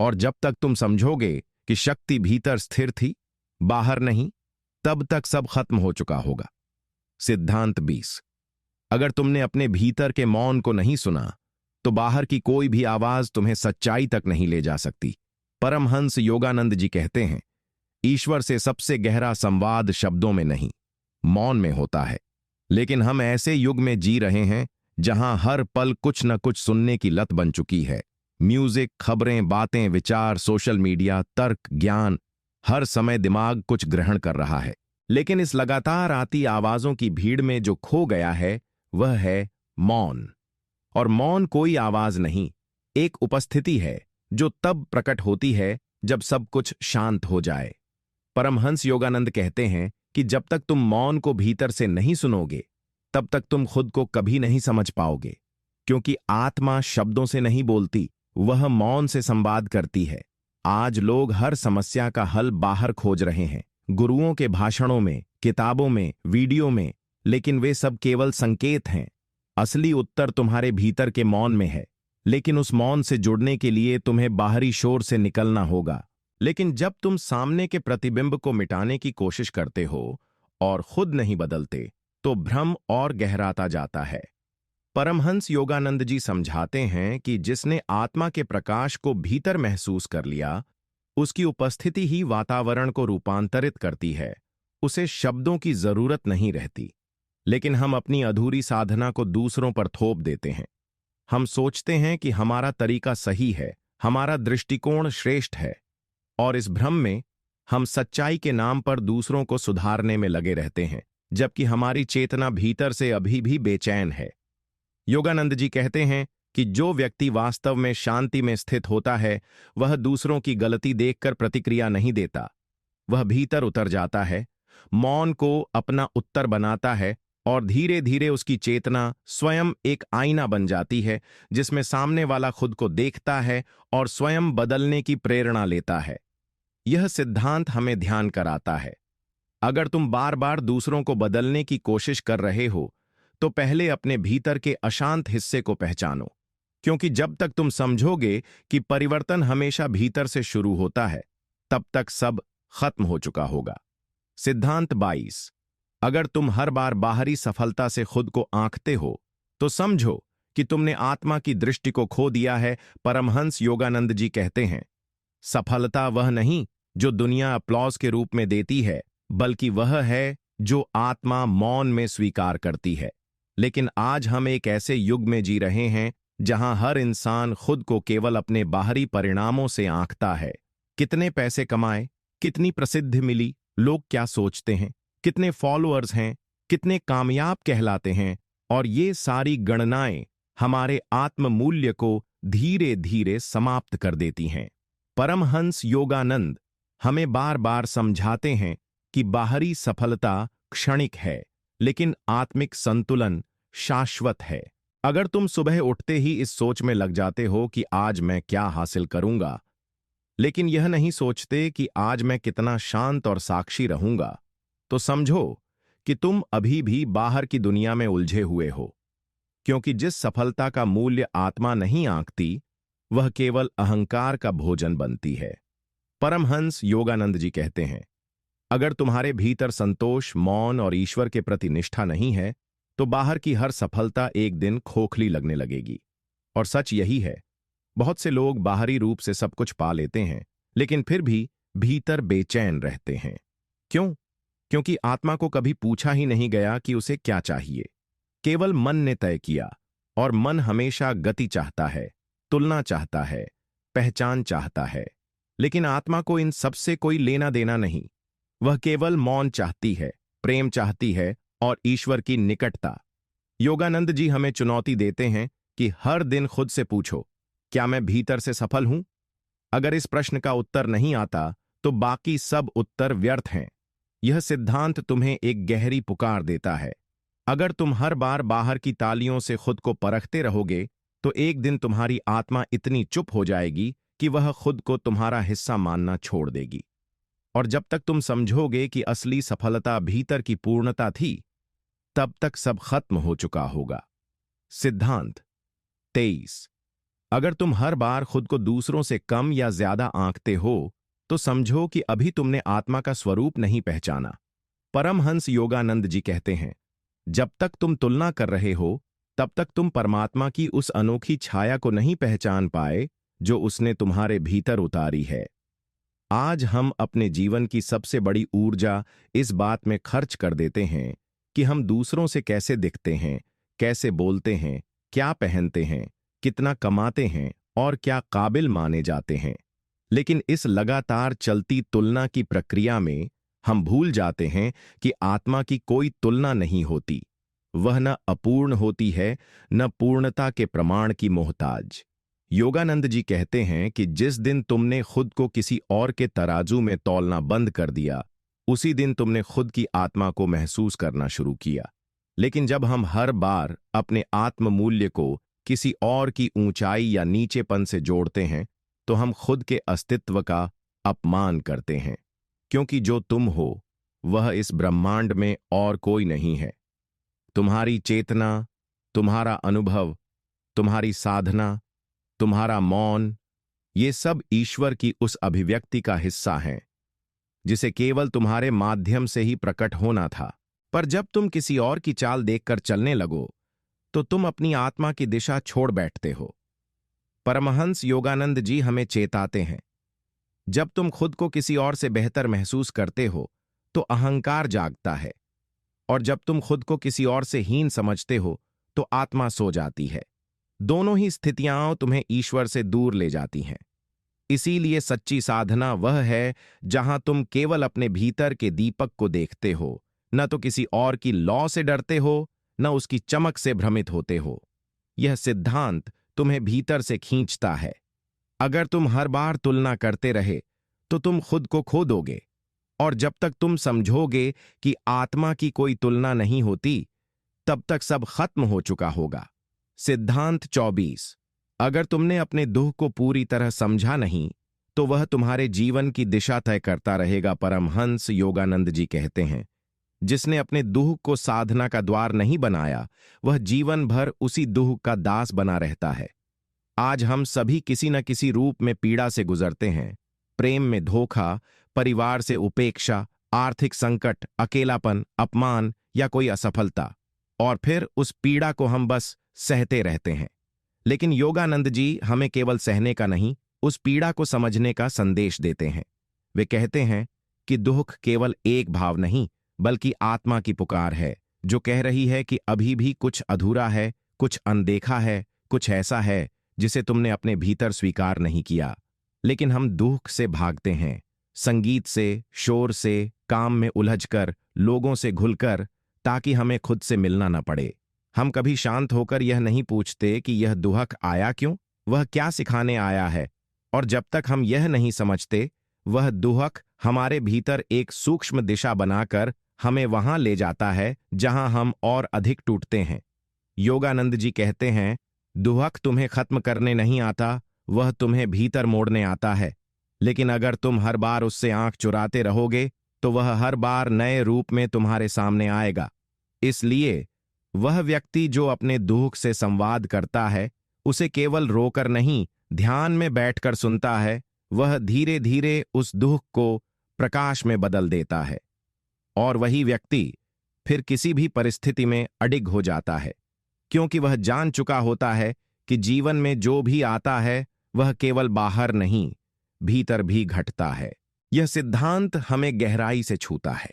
और जब तक तुम समझोगे कि शक्ति भीतर स्थिर थी, बाहर नहीं, तब तक सब खत्म हो चुका होगा। सिद्धांत 20। अगर तुमने अपने भीतर के मौन को नहीं सुना, तो बाहर की कोई भी आवाज तुम्हें सच्चाई तक नहीं ले जा सकती। परमहंस योगानंद जी कहते हैं, ईश्वर से सबसे गहरा संवाद शब्दों में नहीं, मौन में होता है। लेकिन हम ऐसे युग में जी रहे हैं जहां हर पल कुछ न कुछ सुनने की लत बन चुकी है। म्यूजिक, खबरें, बातें, विचार, सोशल मीडिया, तर्क, ज्ञान, हर समय दिमाग कुछ ग्रहण कर रहा है। लेकिन इस लगातार आती आवाजों की भीड़ में जो खो गया है, वह है मौन। और मौन कोई आवाज नहीं, एक उपस्थिति है जो तब प्रकट होती है जब सब कुछ शांत हो जाए। परमहंस योगानंद कहते हैं कि जब तक तुम मौन को भीतर से नहीं सुनोगे, तब तक तुम खुद को कभी नहीं समझ पाओगे। क्योंकि आत्मा शब्दों से नहीं बोलती, वह मौन से संवाद करती है। आज लोग हर समस्या का हल बाहर खोज रहे हैं, गुरुओं के भाषणों में, किताबों में, वीडियो में, लेकिन वे सब केवल संकेत हैं। असली उत्तर तुम्हारे भीतर के मौन में है, लेकिन उस मौन से जुड़ने के लिए तुम्हें बाहरी शोर से निकलना होगा। लेकिन जब तुम सामने के प्रतिबिंब को मिटाने की कोशिश करते हो और खुद नहीं बदलते, तो भ्रम और गहराता जाता है। परमहंस योगानंद जी समझाते हैं कि जिसने आत्मा के प्रकाश को भीतर महसूस कर लिया, उसकी उपस्थिति ही वातावरण को रूपांतरित करती है। उसे शब्दों की जरूरत नहीं रहती। लेकिन हम अपनी अधूरी साधना को दूसरों पर थोप देते हैं। हम सोचते हैं कि हमारा तरीका सही है, हमारा दृष्टिकोण श्रेष्ठ है, और इस भ्रम में हम सच्चाई के नाम पर दूसरों को सुधारने में लगे रहते हैं, जबकि हमारी चेतना भीतर से अभी भी बेचैन है। योगानंद जी कहते हैं कि जो व्यक्ति वास्तव में शांति में स्थित होता है, वह दूसरों की गलती देखकर प्रतिक्रिया नहीं देता। वह भीतर उतर जाता है, मौन को अपना उत्तर बनाता है, और धीरे धीरे उसकी चेतना स्वयं एक आईना बन जाती है, जिसमें सामने वाला खुद को देखता है और स्वयं बदलने की प्रेरणा लेता है। यह सिद्धांत हमें ध्यान कराता है, अगर तुम बार बार दूसरों को बदलने की कोशिश कर रहे हो, तो पहले अपने भीतर के अशांत हिस्से को पहचानो, क्योंकि जब तक तुम समझोगे कि परिवर्तन हमेशा भीतर से शुरू होता है, तब तक सब खत्म हो चुका होगा। सिद्धांत 22। अगर तुम हर बार बाहरी सफलता से खुद को आंकते हो, तो समझो कि तुमने आत्मा की दृष्टि को खो दिया है। परमहंस योगानंद जी कहते हैं, सफलता वह नहीं जो दुनिया अप्लॉज के रूप में देती है, बल्कि वह है जो आत्मा मौन में स्वीकार करती है। लेकिन आज हम एक ऐसे युग में जी रहे हैं जहां हर इंसान खुद को केवल अपने बाहरी परिणामों से आंकता है। कितने पैसे कमाए, कितनी प्रसिद्धि मिली, लोग क्या सोचते हैं, कितने फॉलोअर्स हैं, कितने कामयाब कहलाते हैं, और ये सारी गणनाएं हमारे आत्म मूल्य को धीरे धीरे समाप्त कर देती हैं। परमहंस योगानंद हमें बार बार समझाते हैं कि बाहरी सफलता क्षणिक है, लेकिन आत्मिक संतुलन शाश्वत है। अगर तुम सुबह उठते ही इस सोच में लग जाते हो कि आज मैं क्या हासिल करूंगा, लेकिन यह नहीं सोचते कि आज मैं कितना शांत और साक्षी रहूंगा, तो समझो कि तुम अभी भी बाहर की दुनिया में उलझे हुए हो। क्योंकि जिस सफलता का मूल्य आत्मा नहीं आंकती, वह केवल अहंकार का भोजन बनती है। परमहंस योगानंद जी कहते हैं, अगर तुम्हारे भीतर संतोष, मौन और ईश्वर के प्रति निष्ठा नहीं है, तो बाहर की हर सफलता एक दिन खोखली लगने लगेगी। और सच यही है, बहुत से लोग बाहरी रूप से सब कुछ पा लेते हैं, लेकिन फिर भी भीतर बेचैन रहते हैं। क्यों? क्योंकि आत्मा को कभी पूछा ही नहीं गया कि उसे क्या चाहिए। केवल मन ने तय किया, और मन हमेशा गति चाहता है, तुलना चाहता है, पहचान चाहता है। लेकिन आत्मा को इन सबसे कोई लेना देना नहीं। वह केवल मौन चाहती है, प्रेम चाहती है, और ईश्वर की निकटता। योगानंद जी हमें चुनौती देते हैं कि हर दिन खुद से पूछो, क्या मैं भीतर से सफल हूं? अगर इस प्रश्न का उत्तर नहीं आता, तो बाकी सब उत्तर व्यर्थ हैं। यह सिद्धांत तुम्हें एक गहरी पुकार देता है। अगर तुम हर बार बाहर की तालियों से खुद को परखते रहोगे, तो एक दिन तुम्हारी आत्मा इतनी चुप हो जाएगी कि वह खुद को तुम्हारा हिस्सा मानना छोड़ देगी। और जब तक तुम समझोगे कि असली सफलता भीतर की पूर्णता थी, तब तक सब खत्म हो चुका होगा। सिद्धांत 23। अगर तुम हर बार खुद को दूसरों से कम या ज्यादा आंकते हो, तो समझो कि अभी तुमने आत्मा का स्वरूप नहीं पहचाना। परमहंस योगानंद जी कहते हैं, जब तक तुम तुलना कर रहे हो, तब तक तुम परमात्मा की उस अनोखी छाया को नहीं पहचान पाए जो उसने तुम्हारे भीतर उतारी है। आज हम अपने जीवन की सबसे बड़ी ऊर्जा इस बात में खर्च कर देते हैं कि हम दूसरों से कैसे दिखते हैं, कैसे बोलते हैं, क्या पहनते हैं, कितना कमाते हैं और क्या काबिल माने जाते हैं। लेकिन इस लगातार चलती तुलना की प्रक्रिया में हम भूल जाते हैं कि आत्मा की कोई तुलना नहीं होती। वह न अपूर्ण होती है, न पूर्णता के प्रमाण की मोहताज। योगानंद जी कहते हैं कि जिस दिन तुमने खुद को किसी और के तराजू में तौलना बंद कर दिया, उसी दिन तुमने खुद की आत्मा को महसूस करना शुरू किया। लेकिन जब हम हर बार अपने आत्म मूल्य को किसी और की ऊंचाई या नीचेपन से जोड़ते हैं तो हम खुद के अस्तित्व का अपमान करते हैं, क्योंकि जो तुम हो वह इस ब्रह्मांड में और कोई नहीं है। तुम्हारी चेतना, तुम्हारा अनुभव, तुम्हारी साधना, तुम्हारा मौन, ये सब ईश्वर की उस अभिव्यक्ति का हिस्सा हैं जिसे केवल तुम्हारे माध्यम से ही प्रकट होना था। पर जब तुम किसी और की चाल देखकर चलने लगो तो तुम अपनी आत्मा की दिशा छोड़ बैठते हो। परमहंस योगानंद जी हमें चेताते हैं, जब तुम खुद को किसी और से बेहतर महसूस करते हो तो अहंकार जागता है, और जब तुम खुद को किसी और से हीन समझते हो तो आत्मा सो जाती है। दोनों ही स्थितियां तुम्हें ईश्वर से दूर ले जाती हैं। इसीलिए सच्ची साधना वह है जहां तुम केवल अपने भीतर के दीपक को देखते हो, न तो किसी और की लौ से डरते हो, न उसकी चमक से भ्रमित होते हो। यह सिद्धांत तुम्हें भीतर से खींचता है। अगर तुम हर बार तुलना करते रहे तो तुम खुद को खो दोगे, और जब तक तुम समझोगे कि आत्मा की कोई तुलना नहीं होती, तब तक सब खत्म हो चुका होगा। सिद्धांत 24। अगर तुमने अपने दुख को पूरी तरह समझा नहीं तो वह तुम्हारे जीवन की दिशा तय करता रहेगा। परमहंस योगानंद जी कहते हैं, जिसने अपने दुख को साधना का द्वार नहीं बनाया वह जीवन भर उसी दुख का दास बना रहता है। आज हम सभी किसी न किसी रूप में पीड़ा से गुजरते हैं। प्रेम में धोखा, परिवार से उपेक्षा, आर्थिक संकट, अकेलापन, अपमान या कोई असफलता, और फिर उस पीड़ा को हम बस सहते रहते हैं। लेकिन योगानंद जी हमें केवल सहने का नहीं, उस पीड़ा को समझने का संदेश देते हैं। वे कहते हैं कि दुख केवल एक भाव नहीं बल्कि आत्मा की पुकार है, जो कह रही है कि अभी भी कुछ अधूरा है, कुछ अनदेखा है, कुछ ऐसा है जिसे तुमने अपने भीतर स्वीकार नहीं किया। लेकिन हम दुख से भागते हैं, संगीत से, शोर से, काम में उलझकर, लोगों से घुलकर, ताकि हमें खुद से मिलना न पड़े। हम कभी शांत होकर यह नहीं पूछते कि यह दुख आया क्यों, वह क्या सिखाने आया है। और जब तक हम यह नहीं समझते, वह दुख हमारे भीतर एक सूक्ष्म दिशा बनाकर हमें वहां ले जाता है जहां हम और अधिक टूटते हैं। योगानंद जी कहते हैं, दुख तुम्हें खत्म करने नहीं आता, वह तुम्हें भीतर मोड़ने आता है। लेकिन अगर तुम हर बार उससे आंख चुराते रहोगे तो वह हर बार नए रूप में तुम्हारे सामने आएगा। इसलिए वह व्यक्ति जो अपने दुख से संवाद करता है, उसे केवल रोकर नहीं, ध्यान में बैठकर सुनता है, वह धीरे धीरे उस दुख को प्रकाश में बदल देता है। और वही व्यक्ति फिर किसी भी परिस्थिति में अडिग हो जाता है, क्योंकि वह जान चुका होता है कि जीवन में जो भी आता है वह केवल बाहर नहीं, भीतर भी घटता है। यह सिद्धांत हमें गहराई से छूता है।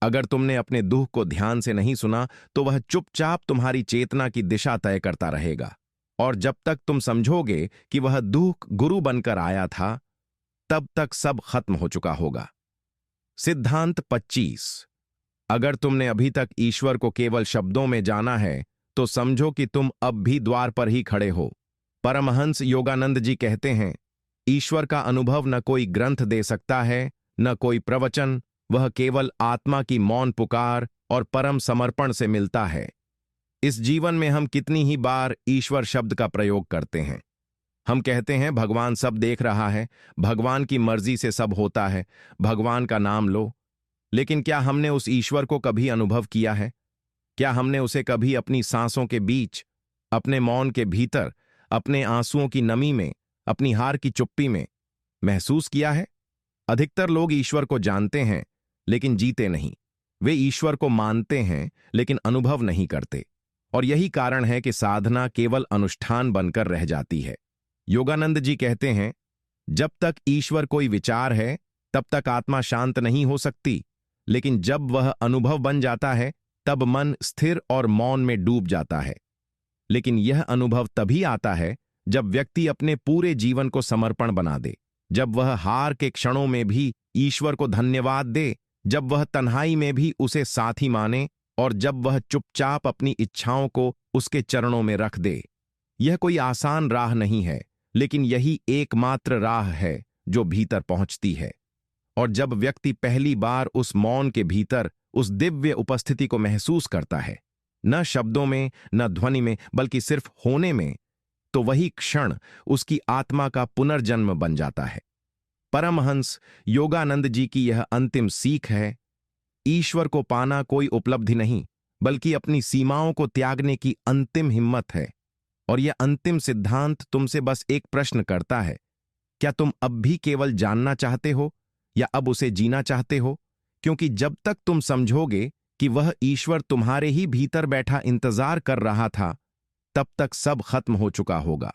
अगर तुमने अपने दुख को ध्यान से नहीं सुना तो वह चुपचाप तुम्हारी चेतना की दिशा तय करता रहेगा, और जब तक तुम समझोगे कि वह दुख गुरु बनकर आया था, तब तक सब खत्म हो चुका होगा। सिद्धांत 25। अगर तुमने अभी तक ईश्वर को केवल शब्दों में जाना है तो समझो कि तुम अब भी द्वार पर ही खड़े हो। परमहंस योगानंद जी कहते हैं, ईश्वर का अनुभव न कोई ग्रंथ दे सकता है, न कोई प्रवचन, वह केवल आत्मा की मौन पुकार और परम समर्पण से मिलता है। इस जीवन में हम कितनी ही बार ईश्वर शब्द का प्रयोग करते हैं। हम कहते हैं भगवान सब देख रहा है, भगवान की मर्जी से सब होता है, भगवान का नाम लो। लेकिन क्या हमने उस ईश्वर को कभी अनुभव किया है? क्या हमने उसे कभी अपनी सांसों के बीच, अपने मौन के भीतर, अपने आंसुओं की नमी में, अपनी हार की चुप्पी में महसूस किया है? अधिकतर लोग ईश्वर को जानते हैं लेकिन जीते नहीं। वे ईश्वर को मानते हैं लेकिन अनुभव नहीं करते, और यही कारण है कि साधना केवल अनुष्ठान बनकर रह जाती है। योगानंद जी कहते हैं, जब तक ईश्वर कोई विचार है तब तक आत्मा शांत नहीं हो सकती, लेकिन जब वह अनुभव बन जाता है तब मन स्थिर और मौन में डूब जाता है। लेकिन यह अनुभव तभी आता है जब व्यक्ति अपने पूरे जीवन को समर्पण बना दे, जब वह हार के क्षणों में भी ईश्वर को धन्यवाद दे, जब वह तन्हाई में भी उसे साथी माने, और जब वह चुपचाप अपनी इच्छाओं को उसके चरणों में रख दे। यह कोई आसान राह नहीं है, लेकिन यही एकमात्र राह है जो भीतर पहुंचती है। और जब व्यक्ति पहली बार उस मौन के भीतर उस दिव्य उपस्थिति को महसूस करता है, न शब्दों में, न ध्वनि में, बल्कि सिर्फ होने में, तो वही क्षण उसकी आत्मा का पुनर्जन्म बन जाता है। परमहंस योगानंद जी की यह अंतिम सीख है। ईश्वर को पाना कोई उपलब्धि नहीं, बल्कि अपनी सीमाओं को त्यागने की अंतिम हिम्मत है। और यह अंतिम सिद्धांत तुमसे बस एक प्रश्न करता है, क्या तुम अब भी केवल जानना चाहते हो या अब उसे जीना चाहते हो? क्योंकि जब तक तुम समझोगे कि वह ईश्वर तुम्हारे ही भीतर बैठा इंतजार कर रहा था, तब तक सब खत्म हो चुका होगा।